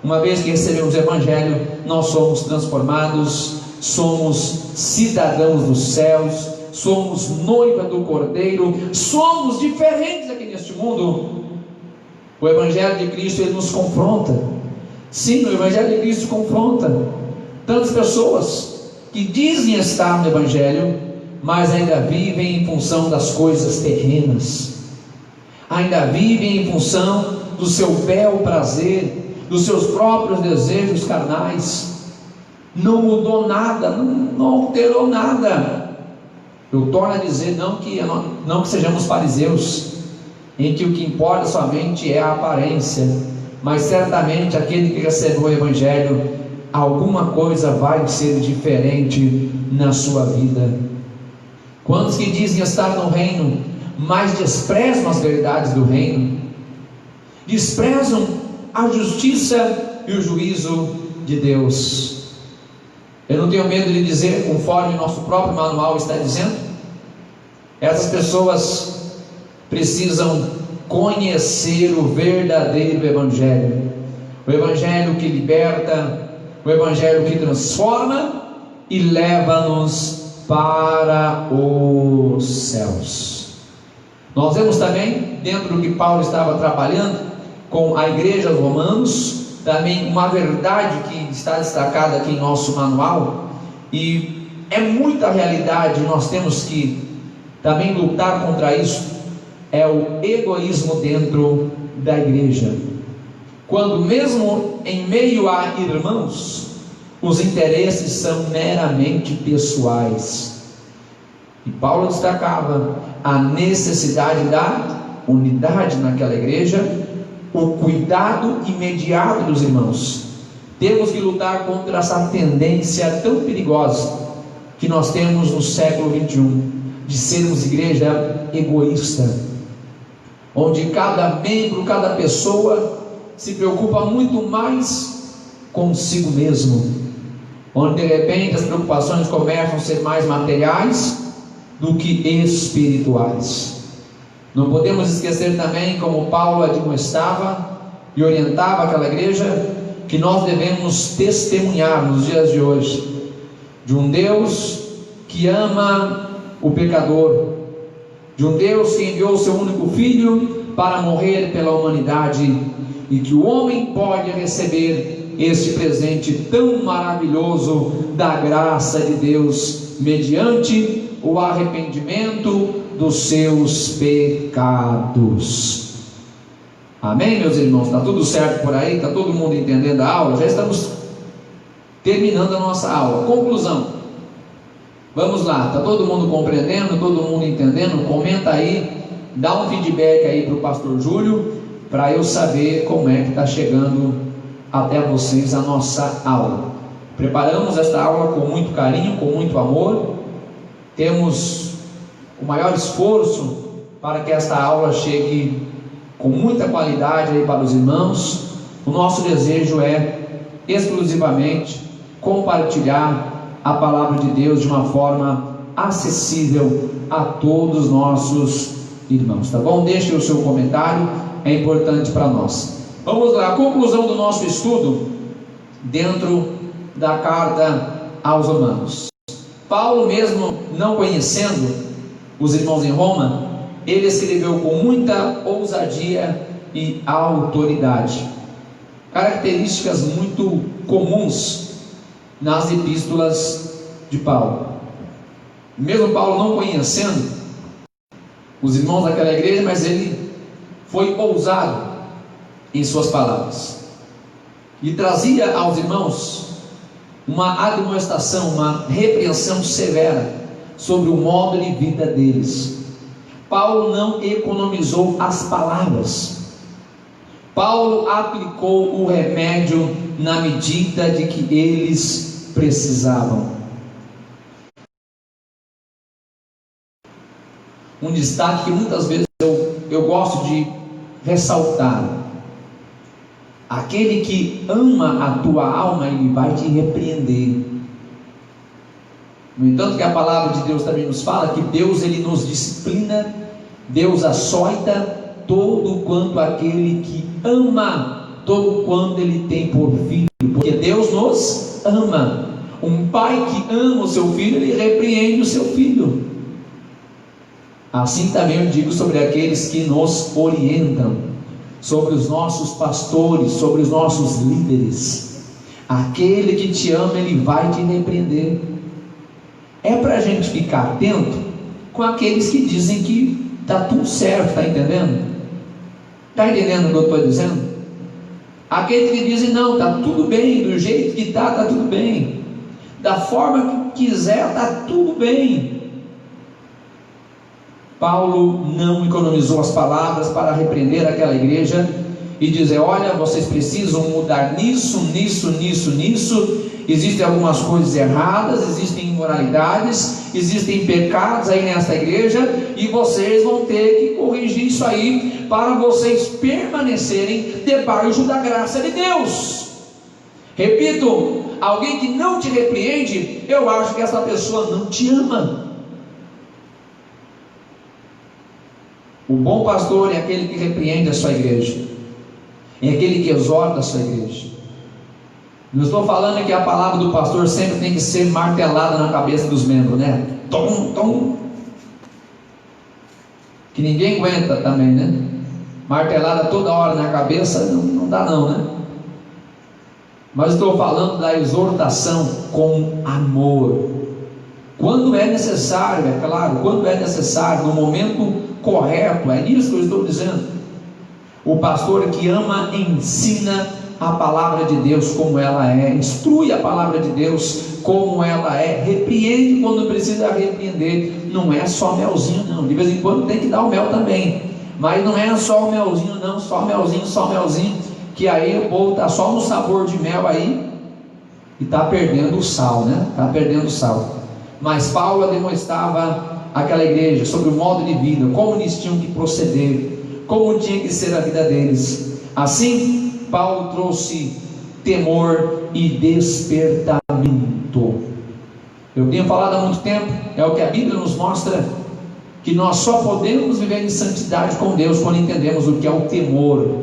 Uma vez que recebemos o evangelho, nós somos transformados, somos cidadãos dos céus, somos noiva do Cordeiro, somos diferentes aqui neste mundo. O Evangelho de Cristo, ele nos confronta. Sim, o Evangelho de Cristo confronta tantas pessoas que dizem estar no Evangelho, mas ainda vivem em função das coisas terrenas, ainda vivem em função do seu bel prazer, dos seus próprios desejos carnais. Não mudou nada, não alterou nada. Eu torno a dizer, não que sejamos fariseus, em que o que importa somente é a aparência, mas certamente aquele que recebeu o Evangelho, alguma coisa vai ser diferente na sua vida. Quantos que dizem estar no reino, mas desprezam as verdades do reino, desprezam a justiça e o juízo de Deus? Eu não tenho medo de dizer, conforme o nosso próprio manual está dizendo, essas pessoas precisam conhecer o verdadeiro Evangelho, o Evangelho que liberta, o Evangelho que transforma e leva-nos para os céus. Nós vemos também, dentro do que Paulo estava trabalhando com a igreja dos romanos, também uma verdade que está destacada aqui em nosso manual, e é muita realidade, nós temos que também lutar contra isso. É o egoísmo dentro da igreja, quando mesmo em meio a irmãos, os interesses são meramente pessoais. E Paulo destacava a necessidade da unidade naquela igreja, o cuidado imediato dos irmãos. Temos que lutar contra essa tendência tão perigosa que nós temos no século 21, de sermos igreja egoísta, onde cada membro, cada pessoa se preocupa muito mais consigo mesmo, onde de repente as preocupações começam a ser mais materiais do que espirituais. Não podemos esquecer também, como Paulo admoestava e orientava aquela igreja, que nós devemos testemunhar nos dias de hoje de um Deus que ama o pecador, de um Deus que enviou o seu único Filho para morrer pela humanidade, e que o homem pode receber este presente tão maravilhoso da graça de Deus, mediante o arrependimento dos seus pecados. Amém, meus irmãos? Está tudo certo por aí? Está todo mundo entendendo a aula? Já estamos terminando a nossa aula. Conclusão. Vamos lá, está todo mundo compreendendo, todo mundo entendendo? Comenta aí, dá um feedback aí para o pastor Júlio, para eu saber como é que está chegando até vocês a nossa aula. Preparamos esta aula com muito carinho, com muito amor, temos o maior esforço para que esta aula chegue com muita qualidade aí para os irmãos. O nosso desejo é exclusivamente compartilhar a palavra de Deus de uma forma acessível a todos os nossos irmãos, tá bom? Deixe o seu comentário, é importante para nós. Vamos lá, a conclusão do nosso estudo dentro da carta aos Romanos. Paulo, mesmo não conhecendo os irmãos em Roma, ele escreveu com muita ousadia e autoridade, características muito comuns nas epístolas de Paulo. Mesmo Paulo não conhecendo os irmãos daquela igreja, mas ele foi ousado em suas palavras e trazia aos irmãos uma admoestação, uma repreensão severa sobre o modo de vida deles. Paulo não economizou as palavras. Paulo aplicou o remédio na medida de que eles precisavam. Um destaque que muitas vezes eu gosto de ressaltar: aquele que ama a tua alma, ele vai te repreender. No entanto, que a palavra de Deus também nos fala que Deus, ele nos disciplina, Deus açoita todo quanto aquele que ama, todo quanto ele tem por filho, porque Deus nos ama. Um pai que ama o seu filho, ele repreende o seu filho. Assim também eu digo sobre aqueles que nos orientam. sobre os nossos pastores, sobre os nossos líderes. Aquele que te ama, ele vai te repreender. É para a gente ficar atento com aqueles que dizem que está tudo certo, está entendendo? Está entendendo o que eu estou dizendo? Aqueles que dizem, não, está tudo bem, do jeito que está tudo bem, da forma que quiser, está tudo bem. Paulo não economizou as palavras para repreender aquela igreja e dizer, olha, vocês precisam mudar nisso, existem algumas coisas erradas, existem imoralidades, existem pecados aí nesta igreja, e vocês vão ter que corrigir isso aí, para vocês permanecerem debaixo da graça de Deus. Repito, alguém que não te repreende, eu acho que essa pessoa não te ama. O bom pastor é aquele que repreende a sua igreja, é aquele que exorta a sua igreja. Não estou falando que a palavra do pastor sempre tem que ser martelada na cabeça dos membros, né? Tom, tom. Que ninguém aguenta também, né? Martelada toda hora na cabeça, não dá não, né? Mas estou falando da exortação com amor. Quando é necessário, é claro, quando é necessário, no momento correto, é isso que eu estou dizendo. O pastor que ama ensina a palavra de Deus como ela é, instrui a palavra de Deus como ela é, repreende quando precisa repreender. Não é só melzinho não, de vez em quando tem que dar o mel também, mas não é só o melzinho não, só melzinho, que aí o povo está só no sabor de mel aí e está perdendo o sal, né? Está perdendo o sal. Mas Paulo demonstrava àquela igreja sobre o modo de vida, como eles tinham que proceder, como tinha que ser a vida deles. Assim, Paulo trouxe temor e despertamento. Eu tenho falado há muito tempo, é o que a Bíblia nos mostra, que nós só podemos viver em santidade com Deus quando entendemos o que é o temor,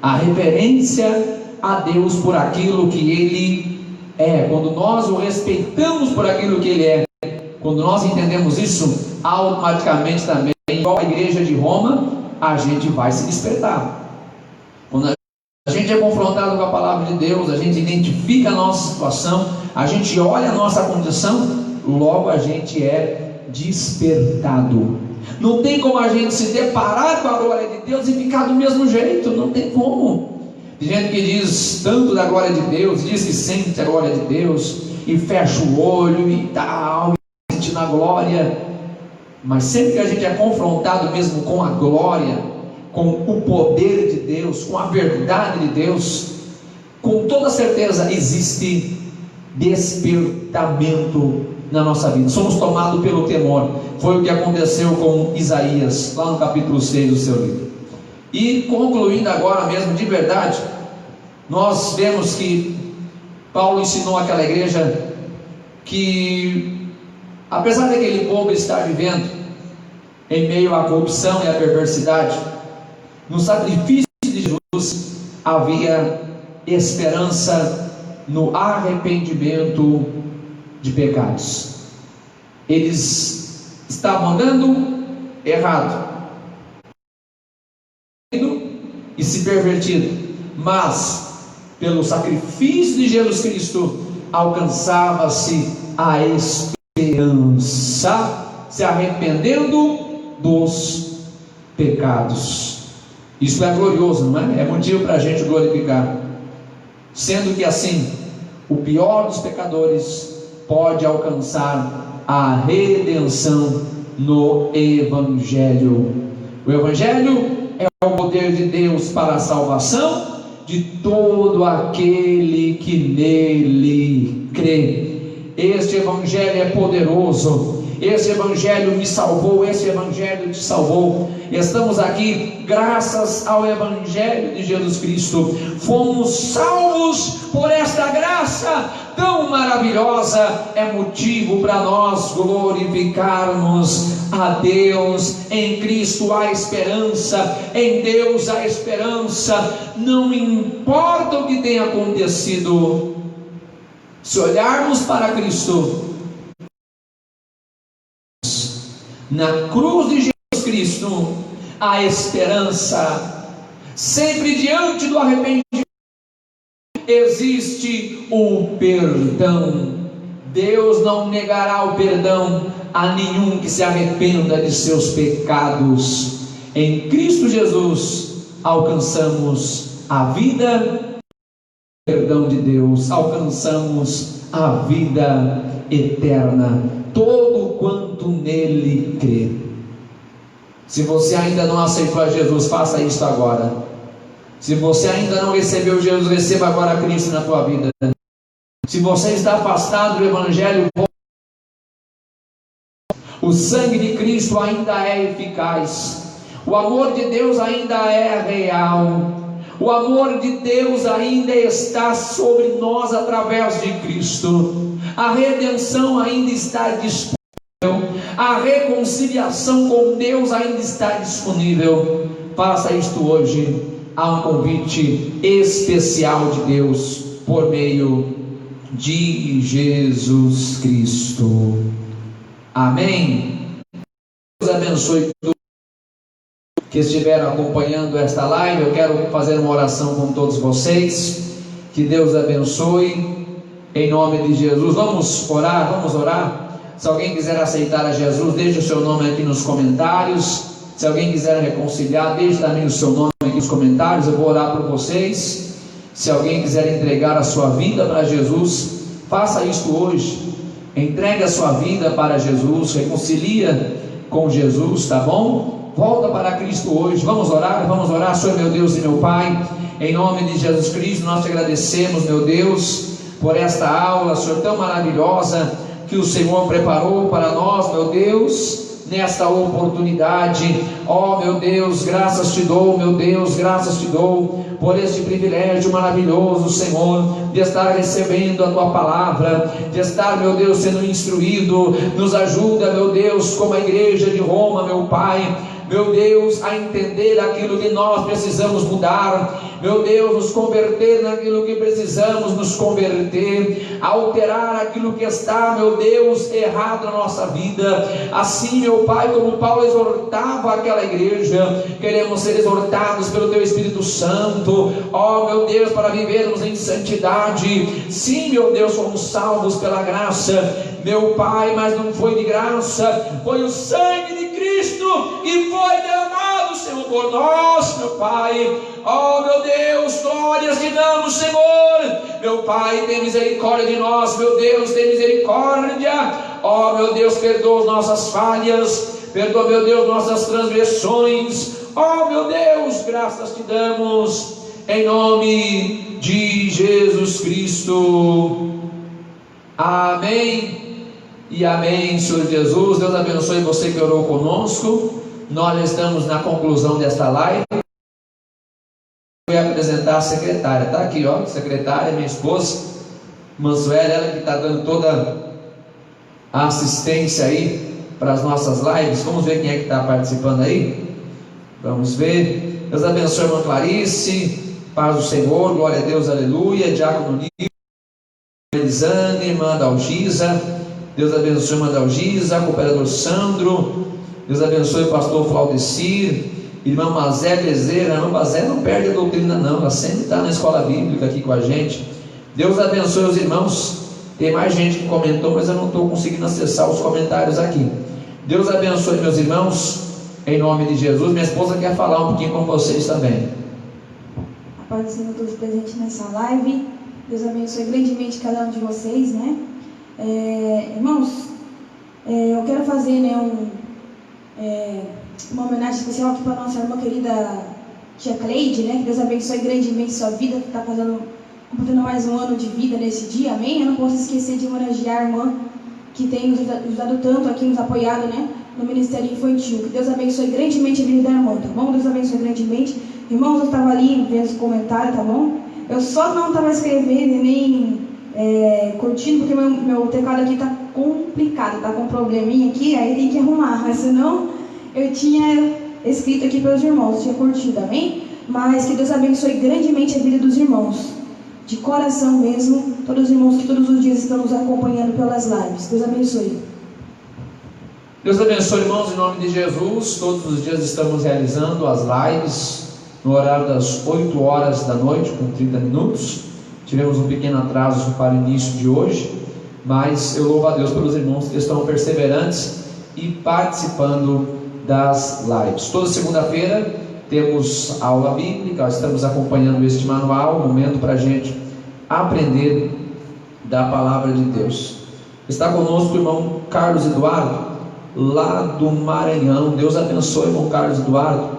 a reverência a Deus por aquilo que Ele é. Quando nós o respeitamos por aquilo que Ele é, quando nós entendemos isso, automaticamente também, igual a igreja de Roma, a gente vai se despertar. Quando a gente é confrontado com a palavra de Deus, a gente identifica a nossa situação, a gente olha a nossa condição, logo a gente é despertado. Não tem como a gente se deparar com a glória de Deus e ficar do mesmo jeito, não tem como. Tem gente que diz tanto da glória de Deus, diz que sente a glória de Deus e fecha o olho e tal, e sente na glória, mas sempre que a gente é confrontado mesmo com a glória, com o poder de Deus, com a verdade de Deus, com toda certeza existe despertamento na nossa vida. Somos tomados pelo temor. Foi o que aconteceu com Isaías, lá no capítulo 6 do seu livro. E concluindo agora mesmo, de verdade, nós vemos que Paulo ensinou àquela igreja que, apesar daquele povo estar vivendo em meio à corrupção e à perversidade, no sacrifício de Jesus havia esperança no arrependimento de pecados. Eles estavam andando errado e se pervertido, mas pelo sacrifício de Jesus Cristo alcançava-se a esperança, se arrependendo dos pecados. Isso é glorioso, não é? É motivo para a gente glorificar. Sendo que assim, o pior dos pecadores pode alcançar a redenção no Evangelho. O Evangelho é o poder de Deus para a salvação de todo aquele que nele crê. Este Evangelho é poderoso. Esse Evangelho me salvou, esse Evangelho te salvou. Estamos aqui graças ao Evangelho de Jesus Cristo. Fomos salvos por esta graça tão maravilhosa. É motivo para nós glorificarmos a Deus. Em Cristo há esperança, em Deus há esperança. Não importa o que tenha acontecido, se olharmos para Cristo, na cruz de Jesus Cristo, a esperança. Sempre diante do arrependimento existe o perdão. Deus não negará o perdão a nenhum que se arrependa de seus pecados. Em Cristo Jesus alcançamos a vida, o perdão de Deus, alcançamos a vida eterna, todo quanto nele crê. Se você ainda não aceitou a Jesus, faça isso agora. Se você ainda não recebeu Jesus, receba agora Cristo na tua vida. Se você está afastado do Evangelho, o sangue de Cristo ainda é eficaz. O amor de Deus ainda é real. O amor de Deus ainda está sobre nós através de Cristo. A redenção ainda está disponível. A reconciliação com Deus ainda está disponível. Faça isto hoje. Há um convite especial de Deus por meio de Jesus Cristo. Amém? Deus abençoe todos que estiveram acompanhando esta live. Eu quero fazer uma oração com todos vocês. Que Deus abençoe em nome de Jesus. Vamos orar, vamos orar. Se alguém quiser aceitar a Jesus, deixe o seu nome aqui nos comentários. Se alguém quiser reconciliar, deixe também o seu nome aqui nos comentários. Eu vou orar por vocês. Se alguém quiser entregar a sua vida para Jesus, faça isto hoje. Entregue a sua vida para Jesus, reconcilia com Jesus, tá bom? Volta para Cristo hoje. Vamos orar, Senhor meu Deus e meu Pai, em nome de Jesus Cristo. Nós te agradecemos, meu Deus, por esta aula, Senhor, tão maravilhosa que o Senhor preparou para nós, meu Deus, nesta oportunidade. Ó meu Deus, graças te dou, meu Deus, graças te dou por este privilégio maravilhoso, Senhor, de estar recebendo a tua palavra, de estar, meu Deus, sendo instruído. Nos ajuda, meu Deus, como a igreja de Roma, meu Pai, meu Deus, a entender aquilo que nós precisamos mudar, meu Deus, nos converter naquilo que precisamos nos converter, alterar aquilo que está, meu Deus, errado na nossa vida. Assim, meu Pai, como Paulo exortava aquela igreja, queremos ser exortados pelo Teu Espírito Santo, ó meu Deus, para vivermos em santidade. Sim, meu Deus, fomos salvos pela graça, meu Pai, mas não foi de graça, foi o sangue de Cristo que foi derramado, Senhor, por nós, meu Pai. Oh meu Deus, glórias te damos, Senhor. Meu Pai, tem misericórdia de nós, meu Deus, tem misericórdia. Oh meu Deus, perdoa as nossas falhas, perdoa, meu Deus, nossas transgressões. Oh meu Deus, graças te damos, em nome de Jesus Cristo. Amém e amém, Senhor Jesus. Deus abençoe você que orou conosco. Nós estamos na conclusão desta live. Eu vou apresentar a secretária, está aqui, ó, secretária, minha esposa Mansuela, ela que está dando toda a assistência aí para as nossas lives. Vamos ver quem é que está participando aí. Vamos ver. Deus abençoe a irmã Clarice, paz do Senhor, glória a Deus, aleluia. Diácono Nilo, Elisane, irmã Dalgisa, Deus abençoe a irmã Dalgisa, cooperador Sandro, Deus abençoe o pastor Claudecir, irmã Mazé Bezerra. A irmã Mazé não perde a doutrina não, ela sempre está na escola bíblica aqui com a gente. Deus abençoe os irmãos. Tem mais gente que comentou, mas eu não estou conseguindo acessar os comentários aqui. Deus abençoe meus irmãos, em nome de Jesus. Minha esposa quer falar um pouquinho com vocês também.
A paz do Senhor, todos presentes nessa live. Deus abençoe grandemente cada um de vocês, né? Irmãos, eu quero fazer, né, uma homenagem especial aqui para nossa irmã querida tia Cleide, né? Que Deus abençoe grandemente sua vida, que está completando mais um ano de vida nesse dia, amém? Eu não posso esquecer de homenagear a irmã que tem nos ajudado tanto aqui, nos apoiado, né, no Ministério Infantil. Que Deus abençoe grandemente a vida da irmã, tá bom? Deus abençoe grandemente. Irmãos, eu estava ali vendo os comentários, tá bom? Eu só não estava escrevendo nem curtindo, porque meu teclado aqui está complicado, tá com um probleminha aqui, aí tem que arrumar, mas senão eu tinha escrito aqui pelos irmãos, eu tinha curtido, amém? Mas que Deus abençoe grandemente a vida dos irmãos, de coração mesmo, todos os irmãos que todos os dias estão nos acompanhando pelas lives. Deus abençoe.
Deus abençoe, irmãos, em nome de Jesus. Todos os dias estamos realizando as lives no horário das 8 horas da noite, com 30 minutos. Tivemos um pequeno atraso para o início de hoje, mas eu louvo a Deus pelos irmãos que estão perseverantes e participando das lives. Toda segunda-feira temos aula bíblica, estamos acompanhando este manual, um momento para a gente aprender da palavra de Deus. Está conosco o irmão Carlos Eduardo, lá do Maranhão. Deus abençoe, irmão Carlos Eduardo.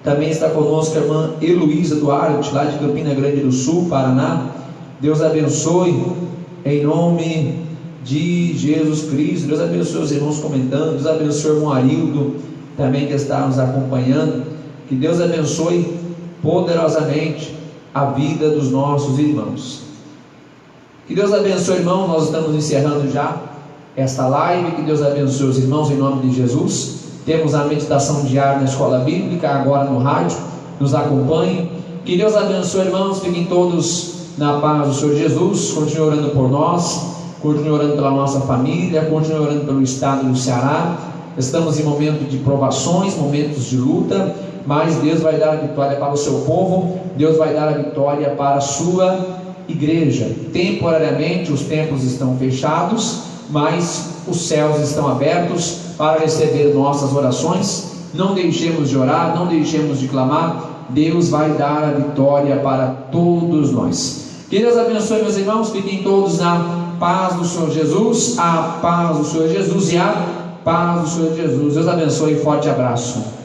Também está conosco a irmã Heloísa Duarte, lá de Campina Grande do Sul, Paraná. Deus abençoe, em nome de Jesus Cristo. Deus abençoe os irmãos comentando. Deus abençoe o irmão Arildo, também que está nos acompanhando. Que Deus abençoe poderosamente a vida dos nossos irmãos. Que Deus abençoe, irmão. Nós estamos encerrando já esta live. Que Deus abençoe os irmãos em nome de Jesus. Temos a meditação diária na escola bíblica, agora no rádio. Nos acompanhe. Que Deus abençoe, irmãos. Fiquem todos na paz do Senhor Jesus. Continue orando por nós, continue orando pela nossa família, continue orando pelo estado do Ceará. Estamos em momentos de provações, momentos de luta, mas Deus vai dar a vitória para o seu povo. Deus vai dar a vitória para a sua igreja. Temporariamente os templos estão fechados, mas os céus estão abertos para receber nossas orações. Não deixemos de orar, não deixemos de clamar. Deus vai dar a vitória para todos nós. Que Deus abençoe, meus irmãos. Fiquem todos na paz do Senhor Jesus. A paz do Senhor Jesus e a paz do Senhor Jesus. Deus abençoe e forte abraço.